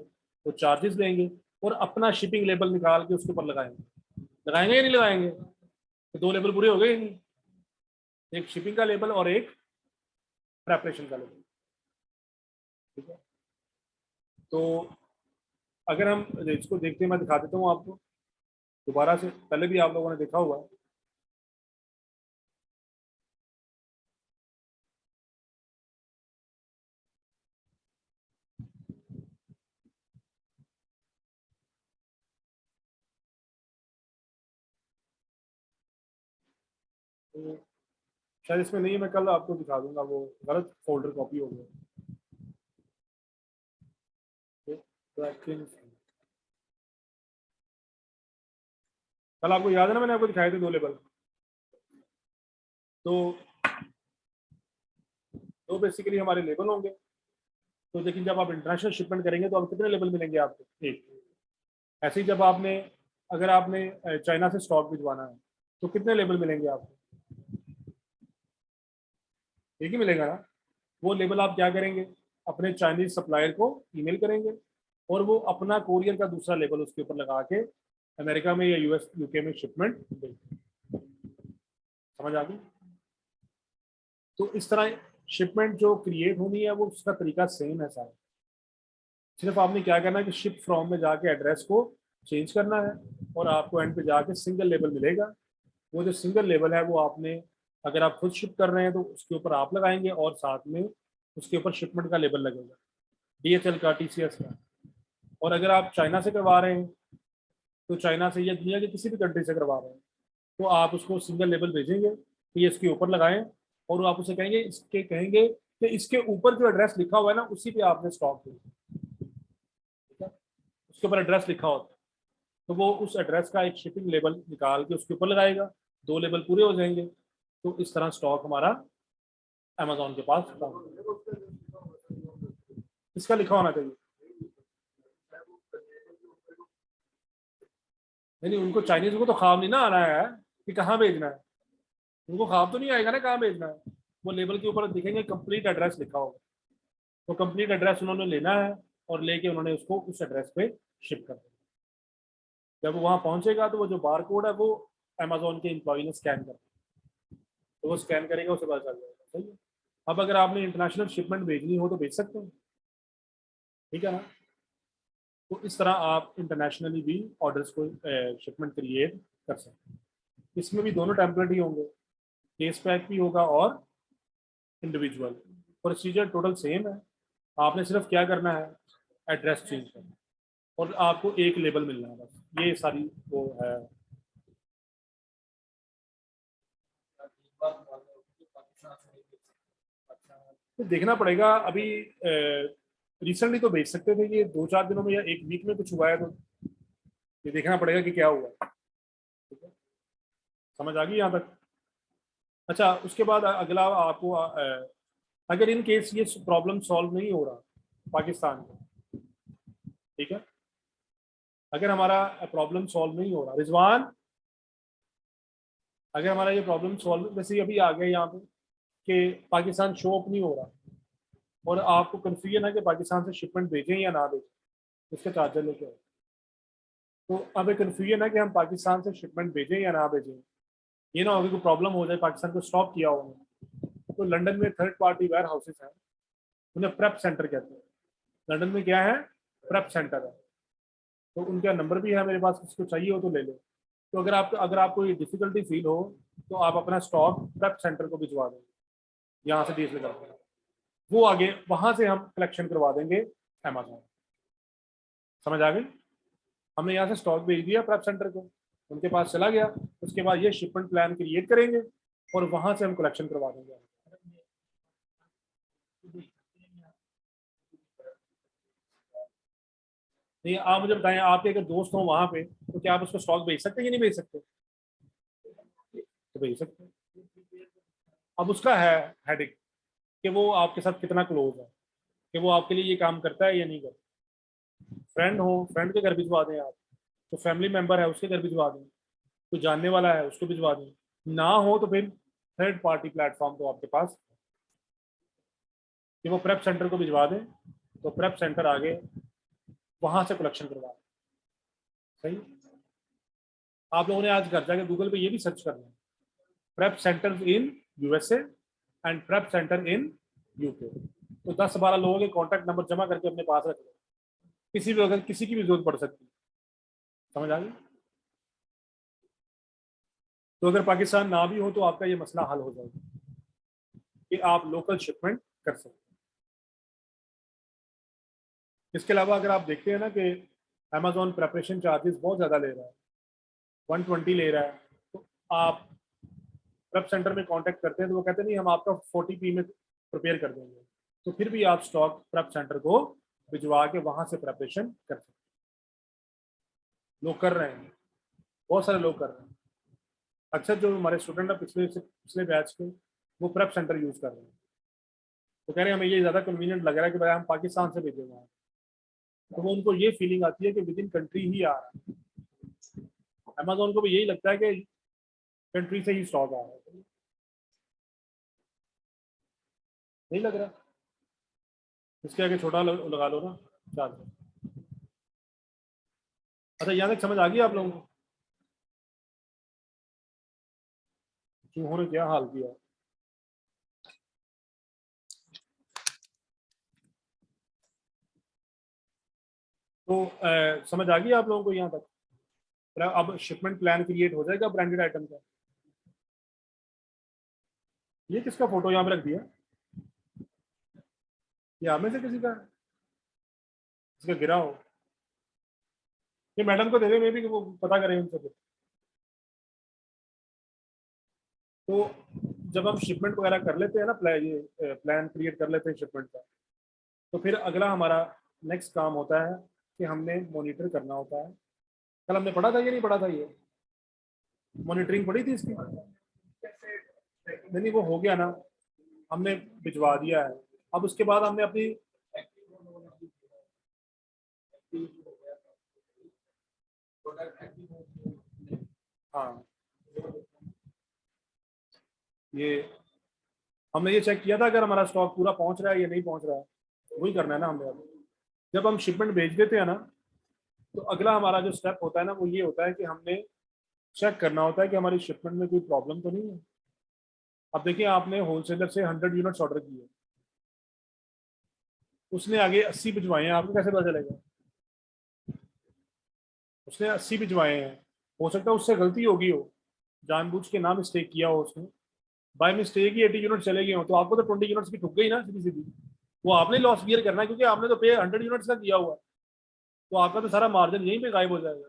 वो चार्जेस लेंगे और अपना शिपिंग लेबल निकाल के उसके ऊपर लगाएंगे। लगाएंगे या नहीं लगाएंगे, तो दो लेबल पूरे हो गए नहीं, एक शिपिंग का लेबल और एक प्रेपरेशन का लेबल। ठीक है, तो अगर हम इसको देखते हैं, मैं दिखा देता हूँ आपको दोबारा से, पहले भी आप लोगों ने देखा हुआ है। तो शायद इसमें नहीं है, मैं कल आपको दिखा दूंगा, वो गलत फोल्डर कॉपी हो गया। तो कल आपको याद है ना, मैंने आपको दिखाए थे दो लेबल। तो दो बेसिकली हमारे लेबल होंगे। तो लेकिन जब आप इंटरनेशनल शिपमेंट करेंगे तो आप कितने लेबल मिलेंगे आपको, एक। ऐसे ही जब आपने, अगर आपने चाइना से स्टॉक भिजवाना है तो कितने लेबल मिलेंगे आपको, एक ही मिलेगा ना। वो लेबल आप क्या करेंगे, अपने चाइनीज सप्लायर को ईमेल करेंगे और वो अपना कोरियर का दूसरा लेबल उसके ऊपर लगा के अमेरिका में या US UK में शिपमेंट देंगे। समझ आ गई। तो इस तरह शिपमेंट जो क्रिएट होनी है वो उसका तरीका सेम है सारा। सिर्फ आपने क्या करना है कि शिप फ्रॉम में जाके एड्रेस को चेंज करना है और आपको एंड पे जाके सिंगल लेबल मिलेगा। वो जो सिंगल लेबल है वो आपने, अगर आप खुद शिप कर रहे हैं तो उसके ऊपर आप लगाएंगे और साथ में उसके ऊपर शिपमेंट का लेबल लगेगा, DHL का, TCS का। और अगर आप चाइना से करवा रहे हैं तो चाइना से या दुनिया के किसी भी कंट्री से करवा रहे हैं तो आप उसको सिंगल लेबल भेजेंगे कि ये इसके ऊपर लगाएं और आप उसे कहेंगे, इसके कहेंगे कि इसके ऊपर जो एड्रेस लिखा हुआ है ना उसी पे आपने स्टॉक भेजना। ठीक है, उसके ऊपर एड्रेस लिखा होता है तो वो उस एड्रेस का एक शिपिंग लेबल निकाल के उसके ऊपर लगाएगा, दो लेबल पूरे हो जाएंगे। तो इस तरह स्टॉक हमारा अमेजोन के पास इसका लिखा होना चाहिए। नहीं नहीं, उनको चाइनीज को तो ख्वाब नहीं ना आना है कि कहाँ भेजना है, उनको ख्वाब तो नहीं आएगा ना कहाँ भेजना है। वो लेबल के ऊपर दिखेंगे कंप्लीट एड्रेस लिखा होगा, तो कंप्लीट एड्रेस उन्होंने लेना है और लेके उन्होंने उसको उस एड्रेस पे शिप कर देना। जब वो वहां पहुंचेगा तो वो जो बार कोड है वो अमेजोन के एम्प्लॉय ने स्कैन कर, तो वो स्कैन करेगा, उसे पता चल जाएगा। सही है। अब अगर आपने इंटरनेशनल शिपमेंट भेजनी हो तो भेज सकते हैं, ठीक है ना। तो इस तरह आप इंटरनेशनली भी ऑर्डर्स को शिपमेंट क्रिएट कर सकते हैं। इसमें भी दोनों टेम्पलेट ही होंगे, केस पैक भी होगा और इंडिविजुअल। प्रोसीजर टोटल सेम है, आपने सिर्फ क्या करना है, एड्रेस चेंज करना है और आपको एक लेबल मिलना है, बस ये सारी वो है। तो देखना पड़ेगा अभी, रिसेंटली तो भेज सकते थे, ये 2-4 दिनों में या एक वीक में कुछ हुआ है तो ये देखना पड़ेगा कि क्या हुआ। ठीक है, समझ आ गई यहाँ तक। अच्छा, उसके बाद अगला आपको अगर इन केस ये प्रॉब्लम सॉल्व नहीं हो रहा पाकिस्तान में, ठीक है, अगर हमारा प्रॉब्लम सॉल्व नहीं हो रहा रिजवान, अगर हमारा ये प्रॉब्लम सॉल्व, जैसे अभी आ गया यहाँ पे कि पाकिस्तान शो अप नहीं हो रहा और आपको कंफ्यूजन है कि पाकिस्तान से शिपमेंट भेजें या ना भेजें, इसका चार्जर लेके आए, तो अब एक कन्फ्यूजन है कि हम पाकिस्तान से शिपमेंट भेजें या ना भेजें। ये ना होगी कोई प्रॉब्लम हो जाए, पाकिस्तान को स्टॉप किया हो। तो लंदन में थर्ड पार्टी वेयर हाउसेज हैं, उन्हें प्रेप सेंटर कहते हैं। लंदन में क्या है, प्रेप सेंटर है। तो उनका नंबर भी है मेरे पास, किसी को चाहिए हो तो ले लो। तो अगर आपको ये डिफिकल्टी फील हो तो आप अपना स्टॉक प्रेप सेंटर को भिजवा देंगे, यहाँ से DHL करके वो आगे वहां से हम कलेक्शन करवा देंगे अमेजोन। समझ आ गई। हमने यहाँ से स्टॉक भेज दिया प्रेप सेंटर को, उनके पास चला गया, उसके बाद ये शिपमेंट प्लान क्रिएट करेंगे और वहां से हम कलेक्शन करवा देंगे। नहीं, आप मुझे बताएं, आपके अगर दोस्त हो वहां पे तो क्या आप उसको स्टॉक भेज सकते हैं कि नहीं भेज सकते, तो भेज सकते हैं। अब उसका है हेडिक कि वो आपके साथ कितना क्लोज है, कि वो आपके लिए ये काम करता है या नहीं करता। फ्रेंड हो, फ्रेंड के घर भिजवा दें आप, तो फैमिली मेंबर है उसके घर भिजवा दें, कोई जानने वाला है उसको भिजवा दें। ना हो तो फिर थर्ड पार्टी प्लेटफॉर्म तो आपके पास कि वो प्रेप सेंटर को भिजवा दें, तो प्रेप सेंटर आगे वहां से कलेक्शन करवा दें। सही। आप लोगों ने आज घर जाके गूगल पे ये भी सर्च करना है, prep centre in USA and prep centre in UK. तो 10-12 लोगों के कॉन्टैक्ट नंबर जमा करके अपने पास रख लो, किसी भी अगर किसी की भी जरूरत पड़ सकती है। समझ आ गई। तो अगर पाकिस्तान ना भी हो तो आपका ये मसला हल हो जाएगा कि आप लोकल शिपमेंट कर सकते हैं। इसके अलावा अगर आप देखते हैं ना कि अमेजोन प्रेपरेशन चार्जेस बहुत ज़्यादा ले रहा है, 120 ले रहा है, तो आप प्रेप सेंटर में कांटेक्ट करते हैं तो वो कहते हैं नहीं हम आपका 40p में प्रिपेयर कर देंगे, तो फिर भी आप स्टॉक प्रेप सेंटर को भिजवा के वहां से प्रेपरेशन कर सकते हैं। लोग कर रहे हैं, बहुत सारे लोग कर रहे हैं। अक्सर जो हमारे स्टूडेंट है पिछले पिछले बैच के, वो प्रेप सेंटर यूज कर रहे हैं, तो कह रहे हैं हमें ये ज़्यादा कन्वीनियंट लग रहा है कि भाई हम पाकिस्तान से भेजेंगे, तो वो उनको ये फीलिंग आती है कि विद इन कंट्री ही आ रहा है। अमेजोन को भी यही लगता है कि कंट्री से ही स्टॉक आ रहा है। नहीं लग रहा, इसके आगे छोटा लगा लो ना, चार। अच्छा यहाँ तक समझ आ गई आप लोगों को? चूहों ने क्या हाल किया। तो समझ आ गई आप लोगों को यहाँ तक? अब शिपमेंट प्लान क्रिएट हो जाएगा ब्रांडेड आइटम का। ये किसका फोटो यहाँ पे रख दिया? ये आप में से किसी का है? किसका गिरा हो? ये मैडम को दे दे, मैं भी वो पता करें उनसे फिर। तो जब हम शिपमेंट वगैरह कर लेते हैं ना, प्लान क्रिएट कर लेते हैं शिपमेंट का, तो फिर अगला हमारा नेक्स्ट काम होता है कि हमने मॉनिटर करना होता है। कल हमने पढ़ा था ये, नहीं पढ़ा था ये? मॉनिटरिंग पढ़ी थी इसकी? नहीं वो हो गया ना, हमने भिजवा दिया है। अब उसके बाद हमने अपनी हाँ ये हमने ये चेक किया था अगर हमारा स्टॉक पूरा पहुंच रहा है या नहीं पहुंच रहा है, वही करना है ना हमने। अब जब हम शिपमेंट भेज देते हैं ना, तो अगला हमारा जो स्टेप होता है ना वो ये होता है कि हमने चेक करना होता है कि हमारी शिपमेंट में कोई प्रॉब्लम तो नहीं है। अब देखिए आपने होलसेलर से 100 यूनिट्स ऑर्डर किए, उसने आगे 80 भिजवाए हैं, आपको कैसे पता चलेगा? उसने 80 भिजवाए हैं, हो सकता है उससे गलती होगी हो, जानबूझ के ना मिस्टेक किया हो उसने, बाय मिस्टेक ही 80 यूनिट चले गए हो, तो आपको तो 20 यूनिट्स की ठुक गई ना सीधी सीधी। वो आपने लॉस बियर करना है क्योंकि आपने तो पे 100 यूनिट्स का किया हुआ है, तो आपका तो सारा मार्जिन यहीं पे गायब हो जाएगा।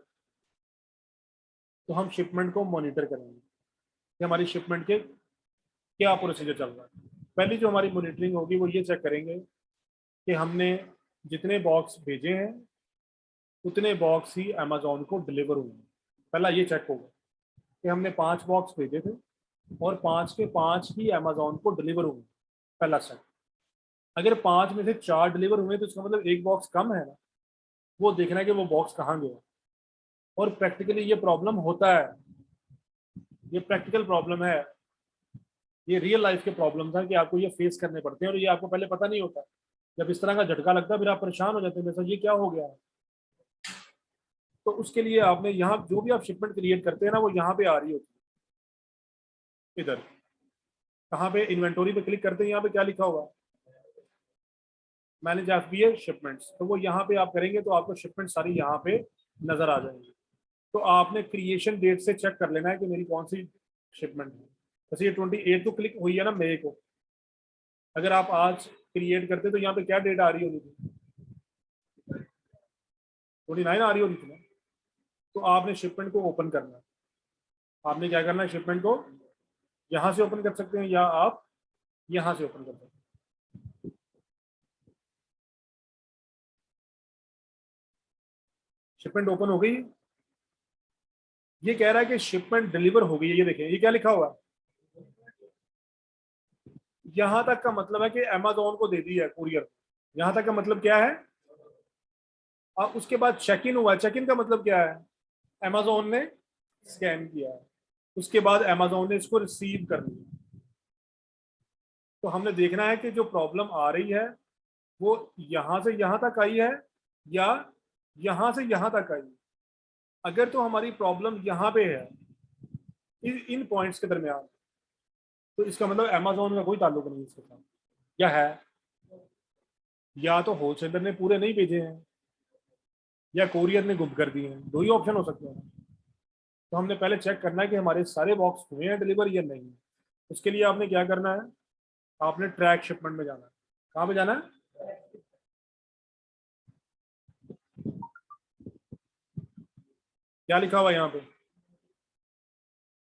तो हम शिपमेंट को मॉनिटर करेंगे कि हमारी शिपमेंट के क्या प्रोसीजर चल रहा है। पहली जो हमारी मॉनिटरिंग होगी वो ये चेक करेंगे कि हमने जितने बॉक्स भेजे हैं उतने बॉक्स ही अमेजोन को डिलीवर हुए हैं। पहला ये चेक होगा कि हमने 5 बॉक्स भेजे थे और 5 के 5 ही अमेजोन को डिलीवर हुए। पहला चेक। अगर 5 में से 4 डिलीवर हुए तो इसका मतलब एक बॉक्स कम है ना, वो देखना है कि वो बॉक्स कहाँ गया। और प्रैक्टिकली ये प्रॉब्लम होता है, ये प्रैक्टिकल प्रॉब्लम है, ये रियल लाइफ के प्रॉब्लम था कि आपको ये फेस करने पड़ते हैं और ये आपको पहले पता नहीं होता। जब इस तरह का झटका लगता है फिर आप परेशान हो जाते हैं, जैसा ये क्या हो गया है। तो उसके लिए आपने यहाँ जो भी आप शिपमेंट क्रिएट करते हैं ना वो यहाँ पे आ रही होती है। इधर कहाँ पे इन्वेंटोरी पे क्लिक करते हैं, यहाँ पे क्या लिखा होगा? Manage FBA shipments. तो वो यहाँ पे आप करेंगे तो आपको शिपमेंट सारी यहाँ पे नजर आ जाएंगी। तो आपने क्रिएशन डेट से चेक कर लेना है कि मेरी कौन सी शिपमेंट है। जैसे ये 28 को क्लिक हुई है ना मई को, अगर आप आज क्रिएट करते तो यहाँ पे क्या डेट आ रही होगी थी? 29 आ रही होगी थी ना। तो आपने शिपमेंट को ओपन करना है। आपने क्या करना है, शिपमेंट को यहाँ से ओपन कर सकते हैं या आप यहाँ से ओपन कर सकते हैं। शिपमेंट ओपन हो गई। ये कह रहा है कि शिपमेंट डिलीवर हो गई है, ये देखें ये क्या लिखा हुआ है। यहां तक का मतलब है कि अमेजोन को दे दी है कुरियर, यहाँ तक का मतलब क्या है? और उसके बाद चेक इन हुआ, चेक इन का मतलब क्या है? अमेजोन ने स्कैन किया है, उसके बाद अमेजोन ने इसको रिसीव कर लिया। तो हमने देखना है कि जो प्रॉब्लम आ रही है वो यहाँ से यहाँ तक आई है या यहाँ से यहाँ तक आई। अगर तो हमारी प्रॉब्लम यहाँ पे है इन पॉइंट्स के दरमियान, तो इसका मतलब अमेजोन का कोई ताल्लुक नहीं इसके साथ, या है? या तो होलसेलर ने पूरे नहीं भेजे हैं या कोरियर ने गुम कर दिए हैं, दो ही ऑप्शन हो सकते हैं। तो हमने पहले चेक करना है कि हमारे सारे बॉक्स हुए हैं डिलीवर या नहीं। उसके लिए आपने क्या करना है? आपने ट्रैक शिपमेंट में जाना है। कहाँ पे जाना है? क्या लिखा हुआ है यहाँ पे?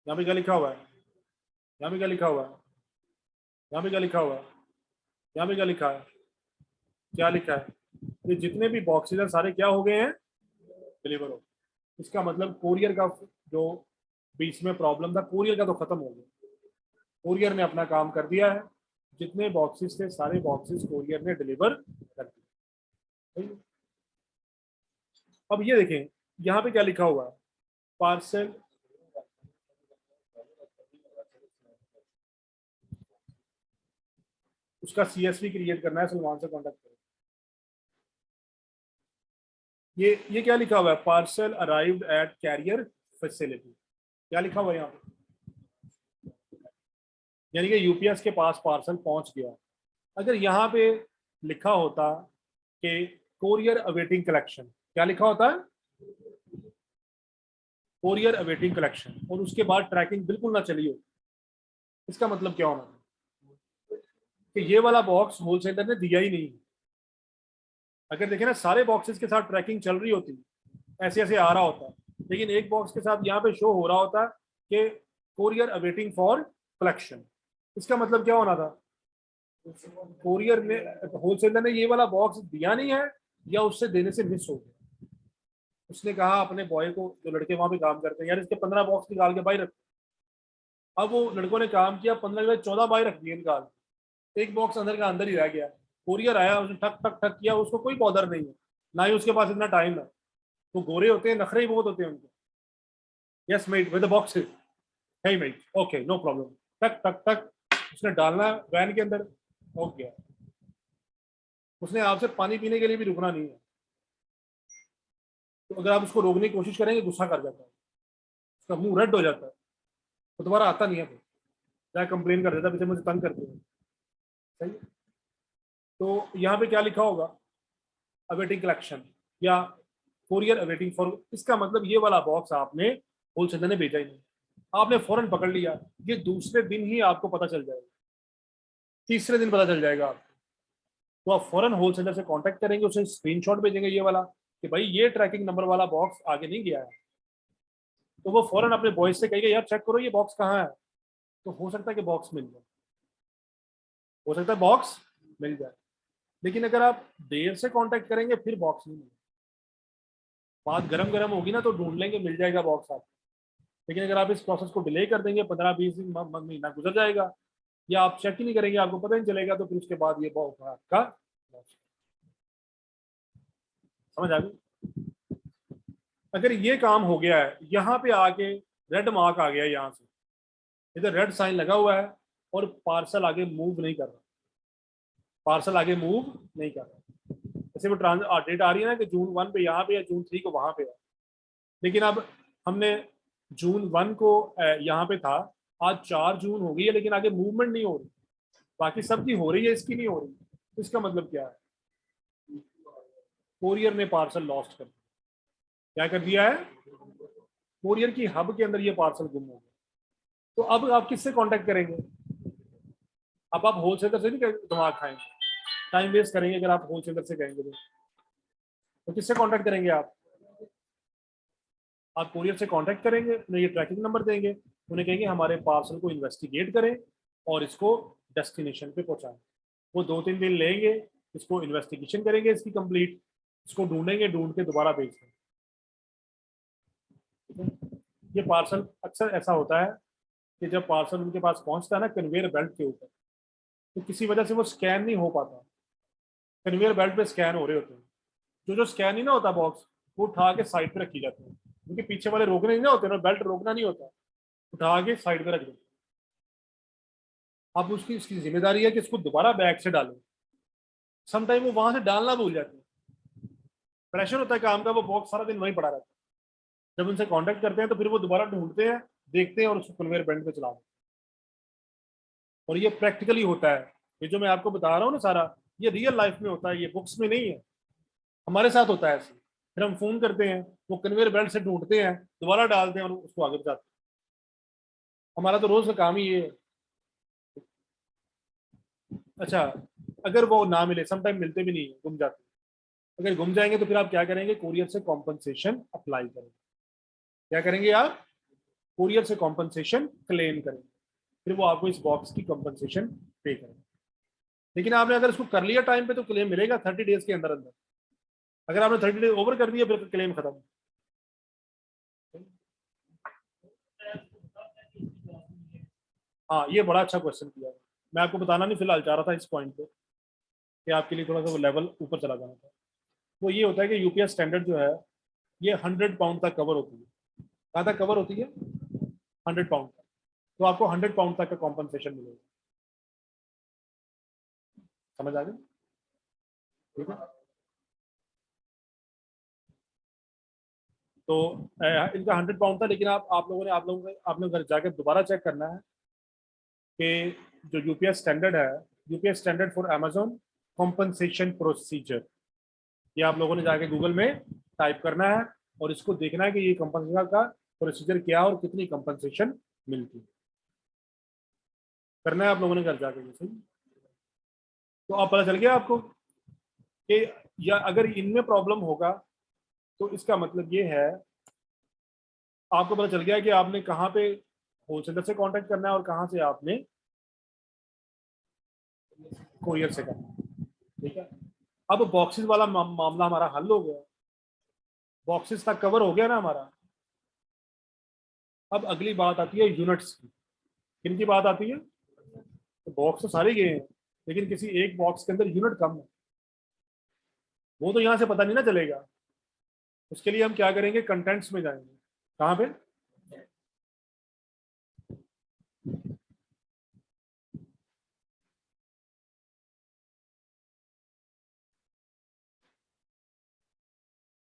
यहाँ पे क्या लिखा हुआ है? यहाँ पे क्या लिखा हुआ है? यहाँ पे क्या लिखा हुआ है? यहाँ पे क्या लिखा है? क्या लिखा है? ये जितने भी बॉक्सेज हैं सारे क्या हो गए हैं? डिलीवर हो। इसका मतलब कोरियर का जो बीच में प्रॉब्लम था, कोरियर का तो खत्म हो गया। कोरियर ने अपना काम कर दिया है, जितने बॉक्सेस थे सारे बॉक्सेस कोरियर ने डिलीवर कर दिए। अब ये देखें यहाँ पे क्या लिखा हुआ है? पार्सल उसका CSV क्रिएट करना है, सलमान से कॉन्टेक्ट करें। ये क्या लिखा हुआ है? Parcel arrived at carrier facility. क्या लिखा हुआ है यहाँ पे? यानी कि यूपीएस के पास पार्सल पहुंच गया। अगर यहाँ पे लिखा होता कि कोरियर अवेटिंग कलेक्शन, क्या लिखा होता है? कोरियर अवेटिंग कलेक्शन, और उसके बाद ट्रैकिंग बिल्कुल ना चली हो, इसका मतलब क्या होना कि ये वाला बॉक्स होलसेलर ने दिया ही नहीं। अगर देखें ना, सारे बॉक्सेस के साथ ट्रैकिंग चल रही होती, ऐसे ऐसे आ रहा होता, लेकिन एक बॉक्स के साथ यहाँ पे शो हो रहा होता कि कोरियर अवेटिंग फॉर कलेक्शन। इसका मतलब क्या होना था? कोरियर ने, होलसेलर ने ये वाला बॉक्स दिया नहीं है या उससे देने से मिस हो गया। उसने कहा अपने बॉय को, जो लड़के वहां पे काम करते हैं, यार इसके 15 बॉक्स निकाल के बाहर रख। अब वो लड़कों ने काम किया, 15 के बाद 14 बाहर रख दिए निकाल, एक बॉक्स अंदर का अंदर ही रह गया। कोरियर आया, उसने ठक ठक ठक किया, उसको कोई बॉदर नहीं है, ना ही उसके पास इतना टाइम है। वो गोरे होते हैं, नखरे ही बहुत होते हैं उनके। Yes mate, with the box, hey mate, okay no problem, tuck tuck टक उसने डालना वैन के अंदर, हो गया। उसने आपसे पानी पीने के लिए भी रुकना नहीं है। तो अगर आप उसको रोकने की कोशिश करेंगे, गुस्सा कर जाता है, उसका मुंह रेड हो जाता है, तो दोबारा आता नहीं है, फिर क्या कंप्लेन कर देता है, पीछे मुझे तंग करते हैं। सही है? तो यहाँ पे क्या लिखा होगा? अवेटिंग कलेक्शन या कोरियर अवेटिंग फॉर। इसका मतलब ये वाला बॉक्स आपने होलसेलर ने भेजा ही नहीं, आपने फौरन पकड़ लिया। ये दूसरे दिन ही आपको पता चल जाएगा, तीसरे दिन पता चल जाएगा आपको। तो आप फौरन होलसेलर से कांटेक्ट करेंगे, उसे स्क्रीनशॉट भेजेंगे ये वाला कि भाई ये ट्रैकिंग नंबर वाला बॉक्स आगे नहीं गया है। तो वो फौरन अपने बॉयज से कहेगा यार चेक करो ये बॉक्स कहाँ है। तो हो सकता है कि बॉक्स मिल जाए, हो सकता है बॉक्स मिल जाए। लेकिन अगर आप देर से कांटेक्ट करेंगे फिर बॉक्स नहीं मिलेगा। बात गरम गरम होगी ना तो ढूंढ लेंगे, मिल जाएगा बॉक्स आपको। लेकिन अगर आप इस प्रोसेस को डिले कर देंगे, 15-20 दिन, महीना गुजर जाएगा, या आप चेक ही नहीं करेंगे, आपको पता नहीं चलेगा, तो फिर उसके बाद ये बॉक्स आपका। समझ आ गई? अगर ये काम हो गया है, यहाँ पे आके रेड मार्क आ गया, यहाँ से इधर रेड साइन लगा हुआ है और पार्सल आगे मूव नहीं कर रहा, पार्सल आगे मूव नहीं कर रहा। जैसे वो डेट आ रही है ना कि June 1 पे यहाँ पे या June 3 को वहां पे है, लेकिन अब हमने June 1 को यहाँ पे था, आज 4 जून हो गई है, लेकिन आगे मूवमेंट नहीं हो रही। बाकी सबकी हो रही है, इसकी नहीं हो रही। तो इसका मतलब क्या है? कोरियर ने पार्सल लॉस्ट कर दिया। क्या कर दिया है? कोरियर की हब के अंदर ये पार्सल गुम हो गया। तो अब आप किससे कांटेक्ट करेंगे? अब आप होलसेलर से नहीं दिमाग खाएंगे, टाइम वेस्ट करेंगे अगर आप होलसेलर से कहेंगे तो किससे कांटेक्ट करेंगे आप कोरियर से कांटेक्ट करेंगे, उन्हें ये ट्रैकिंग नंबर देंगे, उन्हें कहेंगे हमारे पार्सल को इन्वेस्टिगेट करें और इसको डेस्टिनेशन पे पहुंचाएं। वो 2-3 दिन लेंगे, इसको इन्वेस्टिगेशन करेंगे इसकी कंप्लीट, इसको ढूंढेंगे, ढूंढ के दोबारा भेज देंगे। ये पार्सल अक्सर ऐसा होता है कि जब पार्सल उनके पास पहुंचता है ना कन्वेयर बेल्ट के ऊपर, तो किसी वजह से वो स्कैन नहीं हो पाता। कन्वेयर बेल्ट पे स्कैन हो रहे होते हैं, जो स्कैन नहीं ना होता बॉक्स, वो उठा के साइड पे रखी जाती है, क्योंकि पीछे वाले रोकने नहीं ना होते ना, बेल्ट रोकना नहीं होता, उठा के साइड पे रख देते हैं। अब उसकी इसकी जिम्मेदारी है कि इसको दोबारा बैग से डालो। समटाइम वो वहां से डालना भूल जाते हैं, प्रेशर होता है काम का, वो बॉक्स सारा दिन वहीं पड़ा रहता है। जब उनसे कांटेक्ट करते हैं तो फिर वो दोबारा ढूंढते हैं, देखते हैं और उसको कन्वेयर बेल्ट पे चला देते हैं। और ये प्रैक्टिकली होता है, ये जो मैं आपको बता रहा हूँ ना सारा, ये रियल लाइफ में होता है, ये बुक्स में नहीं है, हमारे साथ होता है ऐसे। फिर हम फोन करते हैं, वो कन्वेयर बेल्ट से ढूंढते हैं, दोबारा डालते हैं और उसको आगे बढ़ाते हैं। हमारा तो रोज का काम ही ये है। अच्छा, अगर वो ना मिले, समटाइम मिलते भी नहीं है, गुम जाते हैं। अगर गुम जाएंगे तो फिर आप क्या करेंगे, कोरियर से कॉम्पनसेशन अप्लाई करेंगे। क्या करेंगे आप, कोरियर से कॉम्पनसेशन क्लेम करेंगे, फिर वो आपको इस बॉक्स की कॉम्पनसेशन पे करेंगे। लेकिन आपने अगर इसको कर लिया टाइम पे तो क्लेम मिलेगा 30 डेज के अंदर अंदर। अगर आपने 30 डेज ओवर कर दिया फिर क्लेम खत्म। हाँ, ये बड़ा अच्छा क्वेश्चन किया, मैं आपको बताना नहीं फिलहाल चाह रहा था इस पॉइंट पे, कि आपके लिए थोड़ा सा वो लेवल ऊपर चला जाना था। वो ये होता है कि यूपीएस स्टैंडर्ड जो है, ये 100 पाउंड तक कवर होती है। कहाँ तक कवर होती है, 100 पाउंड तक। तो आपको 100 पाउंड तक का कॉम्पनसेशन मिलेगा। समझ आ गई, ठीक है। तो इनका 100 पाउंड था, लेकिन आप लोगों को आपने घर जाकर दोबारा चेक करना है कि जो यूपीएस स्टैंडर्ड है, UPS standard for Amazon compensation procedure, ये आप लोगों ने जाके गूगल में टाइप करना है और इसको देखना है कि ये कंपनसेशन का प्रोसीजर क्या है और कितनी कंपनसेशन मिलती है। करना है आप लोगों ने घर जाके, जैसे तो आप पता चल गया आपको कि, या अगर इनमें प्रॉब्लम होगा तो इसका मतलब ये है, आपको पता चल गया कि आपने कहाँ पे होलसेलर से कांटेक्ट करना है और कहाँ से आपने कोरियर से करना है, ठीक है। अब बॉक्सेस वाला मामला हमारा हल हो गया, बॉक्सेस तक कवर हो गया ना हमारा। अब अगली बात आती है यूनिट्स की। किन की बात आती है, तो बॉक्स तो सारे गए हैं, लेकिन किसी एक बॉक्स के अंदर यूनिट कम है, वो तो यहाँ से पता नहीं ना चलेगा। उसके लिए हम क्या करेंगे, कंटेंट्स में जाएंगे। कहाँ पे,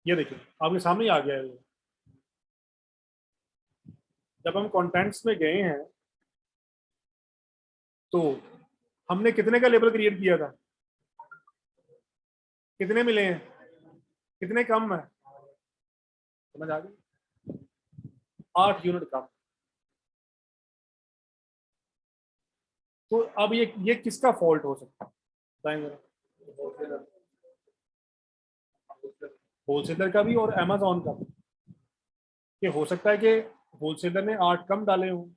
ये देखिए आपके सामने ही आ गया है ये। जब हम कंटेंट्स में गए हैं तो हमने कितने का लेबल क्रिएट किया था, कितने मिले हैं, कितने कम है, समझ आ गई, 8 यूनिट कम। तो अब ये किसका फॉल्ट हो सकता है, बताएंगे, होलसेलर का भी और अमेजोन का भी। ये हो सकता है कि होलसेलर ने 8 कम डाले हों,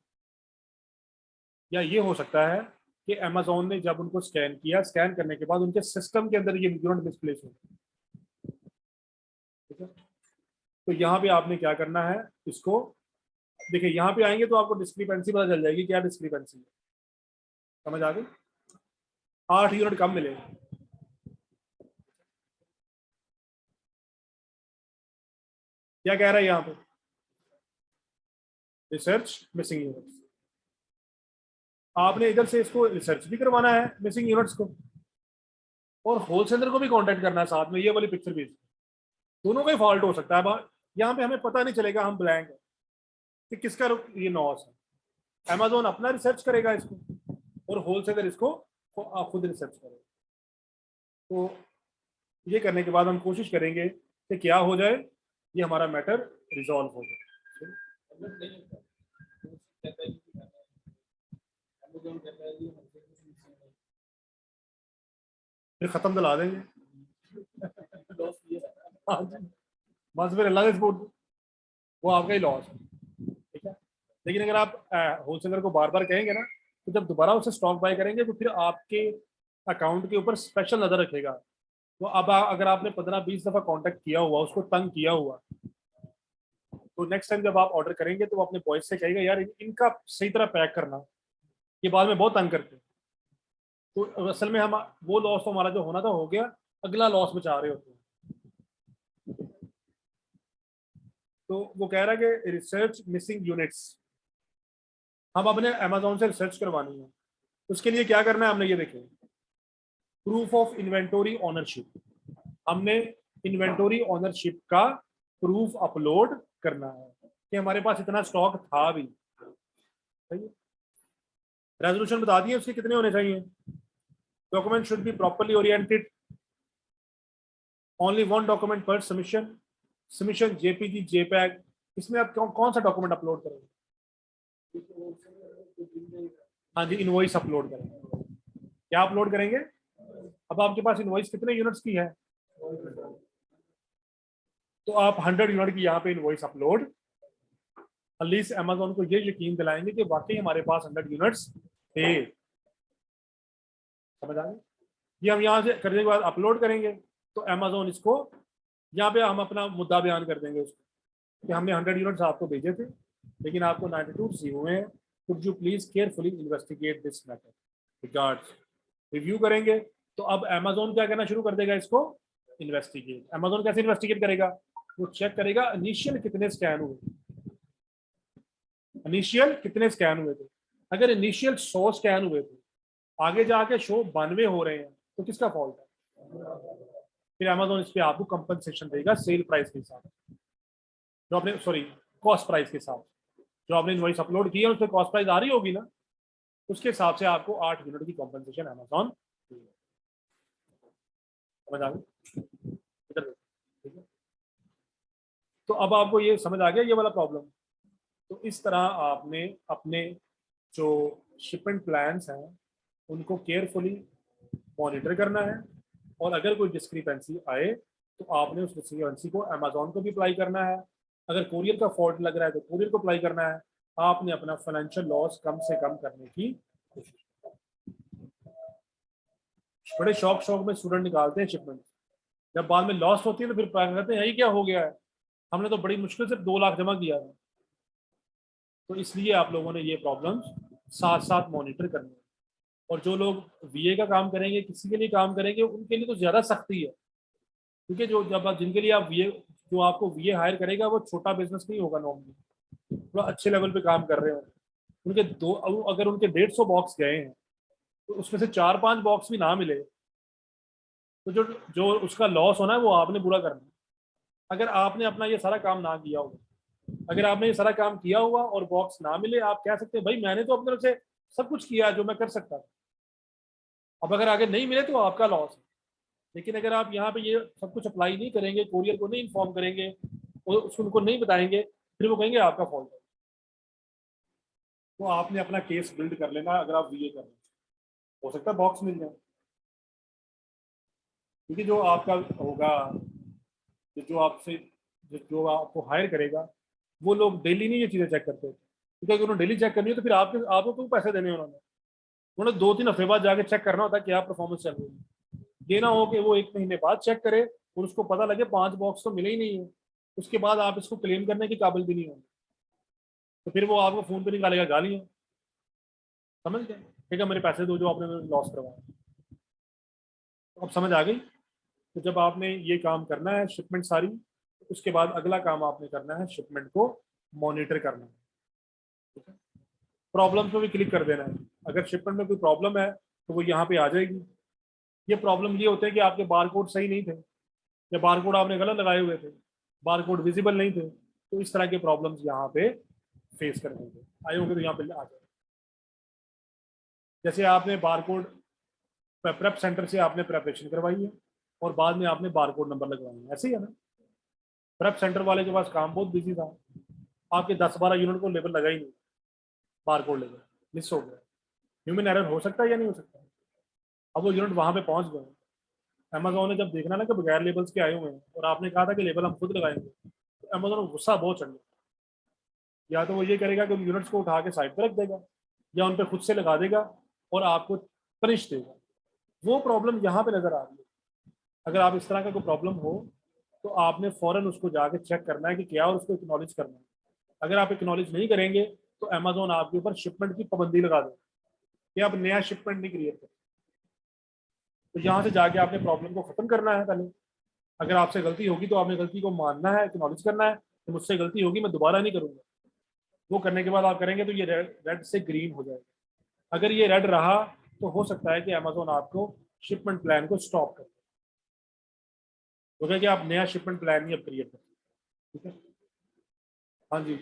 या ये हो सकता है कि अमेजोन ने जब उनको स्कैन किया, स्कैन करने के बाद उनके सिस्टम के अंदर ये यूनिट मिसप्लेस हो, ठीक है। तो यहाँ पे आपने क्या करना है, इसको देखिए, यहाँ पे आएंगे तो आपको डिस्क्रिपेंसी पता चल जाएगी, क्या डिस्क्रिपेंसी है, समझ आ गई। 8 यूनिट कम मिले, क्या कह रहा है यहाँ पे, रिसर्च मिसिंग यूनिट्स। आपने इधर से इसको रिसर्च भी करवाना है मिसिंग यूनिट्स को, और होलसेलर को भी कांटेक्ट करना है साथ में, ये वाली पिक्चर भी। दोनों का ही फॉल्ट हो सकता है। यहाँ पे हमें पता नहीं चलेगा, हम ब्लैंक है कि किसका ये नॉस है। अमेजोन अपना रिसर्च करेगा इसको, और होलसेलर इसको खुद रिसर्च करेगा। तो ये करने के बाद हम कोशिश करेंगे कि क्या हो जाए, ये हमारा मैटर रिजॉल्व हो जाए। फिर खत्म दिला देंगे। हाँ जी, बस फिर अल्लाह के सपोर्ट, वो आपका ही लॉस है, ठीक है। लेकिन अगर आप होलसेलर को बार बार कहेंगे ना, तो जब दोबारा उसे स्टॉक बाय करेंगे तो फिर आपके अकाउंट के ऊपर स्पेशल नजर रखेगा। तो अब अगर आपने 15-20 दफा कांटेक्ट किया हुआ, उसको तंग किया हुआ, तो नेक्स्ट टाइम जब आप ऑर्डर करेंगे तो वो अपने बॉयज से कहेगा, यार इनका सही तरह पैक करना, ये बाद में बहुत तंग करते हैं। तो असल में हम, वो लॉस तो हमारा जो होना था हो गया। अगला लॉस बचा रहे होते हैं। तो वो कह रहा है कि रिसर्च मिसिंग यूनिट्स, हम अपने अमेजोन से रिसर्च करवानी है। उसके लिए क्या करना है हमने, ये देखें, प्रूफ ऑफ इन्वेंटोरी ऑनरशिप। हमने इन्वेंटोरी ऑनरशिप का प्रूफ अपलोड करना है कि हमारे पास इतना स्टॉक था भी। सही है। रेजोल्यूशन बता दिए उसके कितने होने चाहिए। Document should be properly oriented, only one document पर सबमिशन, सबमिशन जेपीजी जेपैग। इसमें आप कौन सा डॉक्यूमेंट अपलोड करेंगे? हाँ जी, इनवॉइस अपलोड करेंगे। क्या अपलोड करेंगे? अब आपके पास इनवॉइस कितने यूनिट्स की है, तो आप 100 यूनिट की यहाँ पे इनवॉइस अपलोड, एटलीस्ट अमेजोन को ये यकीन दिलाएंगे कि वाकई हमारे पास 100 यूनिट्स थे। समझ आ गए? ये हम यहाँ से करने के बाद अपलोड करेंगे तो अमेजोन इसको, यहाँ पे हम अपना मुद्दा बयान कर देंगे उसको कि हमने 100 यूनिट्स आपको भेजे थे लेकिन आपको 92 रिसीव हुए हैं, could you please carefully investigate this matter, regards. Review करेंगे तो अब अमेजोन क्या करना शुरू कर देगा, इसको इन्वेस्टिगेट। अमेजोन कैसे इन्वेस्टिगेट करेगा? वो चेक करेगा इनिशियल कितने स्कैन हुए, इनिशियल कितने स्कैन हुए थे। अगर इनिशियल 100 स्कैन हुए थे, आगे जाके शो 92 हो रहे हैं, तो किसका फॉल्ट है? फिर अमेजोन इस पे आपको कंपनसेशन देगा सेल प्राइस के हिसाब से, जो आपने, सॉरी, कॉस्ट प्राइस के हिसाब से। जो आपने इनवॉइस अपलोड की है उस पर कॉस्ट प्राइस आ रही होगी ना, उसके हिसाब से आपको 8 यूनिट की कंपनसेशन अमेजोन देगा। समझ आ गई? ठीक है। तो अब आपको ये समझ आ गया ये वाला प्रॉब्लम। तो इस तरह आपने अपने जो शिपमेंट प्लान्स हैं उनको केयरफुली मॉनिटर करना है, और अगर कोई डिस्क्रिपेंसी आए तो आपने उस डिस्क्रिपेंसी को अमेजोन को भी अप्लाई करना है। अगर कोरियर का फॉल्ट लग रहा है तो कोरियर को अप्लाई करना है। आपने अपना फाइनेंशियल लॉस कम से कम करने की कोशिश। बड़े शौक में स्टूडेंट निकालते हैं शिपमेंट, जब बाद में लॉस होती है तो फिर कहते हैं यही क्या हो गया है, हमने तो बड़ी मुश्किल से 2 लाख जमा किया है। तो इसलिए आप लोगों ने ये प्रॉब्लम्स साथ साथ मॉनिटर करनी है। और जो लोग वीए का काम करेंगे, किसी के लिए काम करेंगे, उनके लिए तो ज़्यादा सख्ती है, क्योंकि जो जब आप जिनके लिए आप वीए, जो आपको वीए हायर करेगा वो छोटा बिजनेस नहीं होगा, नॉर्मली थोड़ा अच्छे लेवल पे काम कर रहे हो। उनके दो, अगर उनके 150 बॉक्स गए हैं तो उसमें से 4-5 बॉक्स भी ना मिले तो जो जो उसका लॉस होना है वो आपने पूरा करना है। अगर आपने अपना ये सारा काम ना किया होगा, अगर आपने ये सारा काम किया हुआ और बॉक्स ना मिले, आप कह सकते हैं भाई मैंने तो अपने तरफ से सब कुछ किया जो मैं कर सकता था। अब अगर आगे नहीं मिले तो आपका लॉस है। लेकिन अगर आप यहाँ पे ये सब कुछ अप्लाई नहीं करेंगे, कोरियर को नहीं इन्फॉर्म करेंगे और उसको उनको नहीं बताएंगे, फिर वो कहेंगे आपका फॉल्ट है। तो आपने अपना केस बिल्ड कर लेना। अगर आप वीए कर रहे हैं हो सकता है बॉक्स मिल जाए, क्योंकि जो आपका होगा, जो आपसे, जो आपको हायर करेगा, वो लोग डेली नहीं ये चीज़ें चेक करते, क्योंकि अगर उन्होंने डेली चेक करनी है तो फिर आपको क्यों पैसे देने हैं उन्होंने 2-3 हफ्ते बाद जाके चेक करना होता है क्या परफॉर्मेंस चल रही है। ये ना हो कि वो 1 महीने बाद चेक करे और उसको पता लगे 5 बॉक्स तो मिले ही नहीं है, उसके बाद आप इसको क्लेम करने के काबिल भी नहीं होंगे, तो फिर वो आपको फोन पे निकालेगा गालियाँ। समझ गए? ठीक है, मेरे पैसे दो जो आपने लॉस करवाया। तो अब समझ आ गई। तो जब आपने ये काम करना है शिपमेंट सारी, तो उसके बाद अगला काम आपने करना है शिपमेंट को मॉनिटर करना है। ठीक है, प्रॉब्लम्स में भी क्लिक कर देना है। अगर शिपमेंट में कोई प्रॉब्लम है तो वो यहाँ पे आ जाएगी। ये प्रॉब्लम ये होते हैं कि आपके बार कोड सही नहीं थे, या बार कोड आपने गलत लगाए हुए थे, बार कोड विजिबल नहीं थे, तो इस तरह के प्रॉब्लम्स यहाँ पे फेस करने होंगे। आए होंगे तो यहाँ पे आ जाए। जैसे आपने बार कोड प्रेप सेंटर से आपने प्रेपरेशन करवाई है और बाद में आपने बार कोड नंबर लगवाए हैं, ऐसे ही है ना। प्रेप सेंटर वाले के पास काम बहुत बिजी था, आपके 10-12 यूनिट को लेवल लगा ही नहीं, बार कोड लेवल मिस हो गया। ह्यूमन एरर हो सकता है या नहीं हो सकता? अब वो यूनिट वहां पे पहुंच गए। अमेजोन ने जब देखना ना कि बगैर लेबल्स के आए हुए हैं और आपने कहा था कि लेबल हम खुद लगाएंगे, तो अमेजोन को गुस्सा बहुत चढ़ गया। या तो वो ये करेगा कि उन यूनिट्स को उठा के साइड पर रख देगा, या उन पर खुद से लगा देगा और आपको पनिश देगा। वो प्रॉब्लम यहाँ पे नजर आ रही है। अगर आप इस तरह का कोई प्रॉब्लम हो तो आपने फौरन उसको जाके चेक करना है कि क्या, और उसको एक्नॉलेज करना है। अगर आप एक्नॉलेज नहीं करेंगे तो अमेजोन आपके ऊपर शिपमेंट की पाबंदी लगा देगा कि आप नया शिपमेंट नहीं क्रिएट करें। तो यहाँ से जाके आपने प्रॉब्लम को ख़त्म करना है पहले। अगर आपसे गलती होगी तो आपने गलती को मानना है, एक्नॉलेज करना है कि मुझसे गलती होगी, मैं दोबारा नहीं करूँगा। वो करने के बाद आप करेंगे तो ये रेड से ग्रीन हो जाएगा। अगर ये रेड रहा तो हो सकता है कि अमेजोन आपको शिपमेंट प्लान को स्टॉप कर दे, क्योंकि आप नया शिपमेंट प्लान नहीं अब क्रिएट कर। ठीक है, हाँ जी।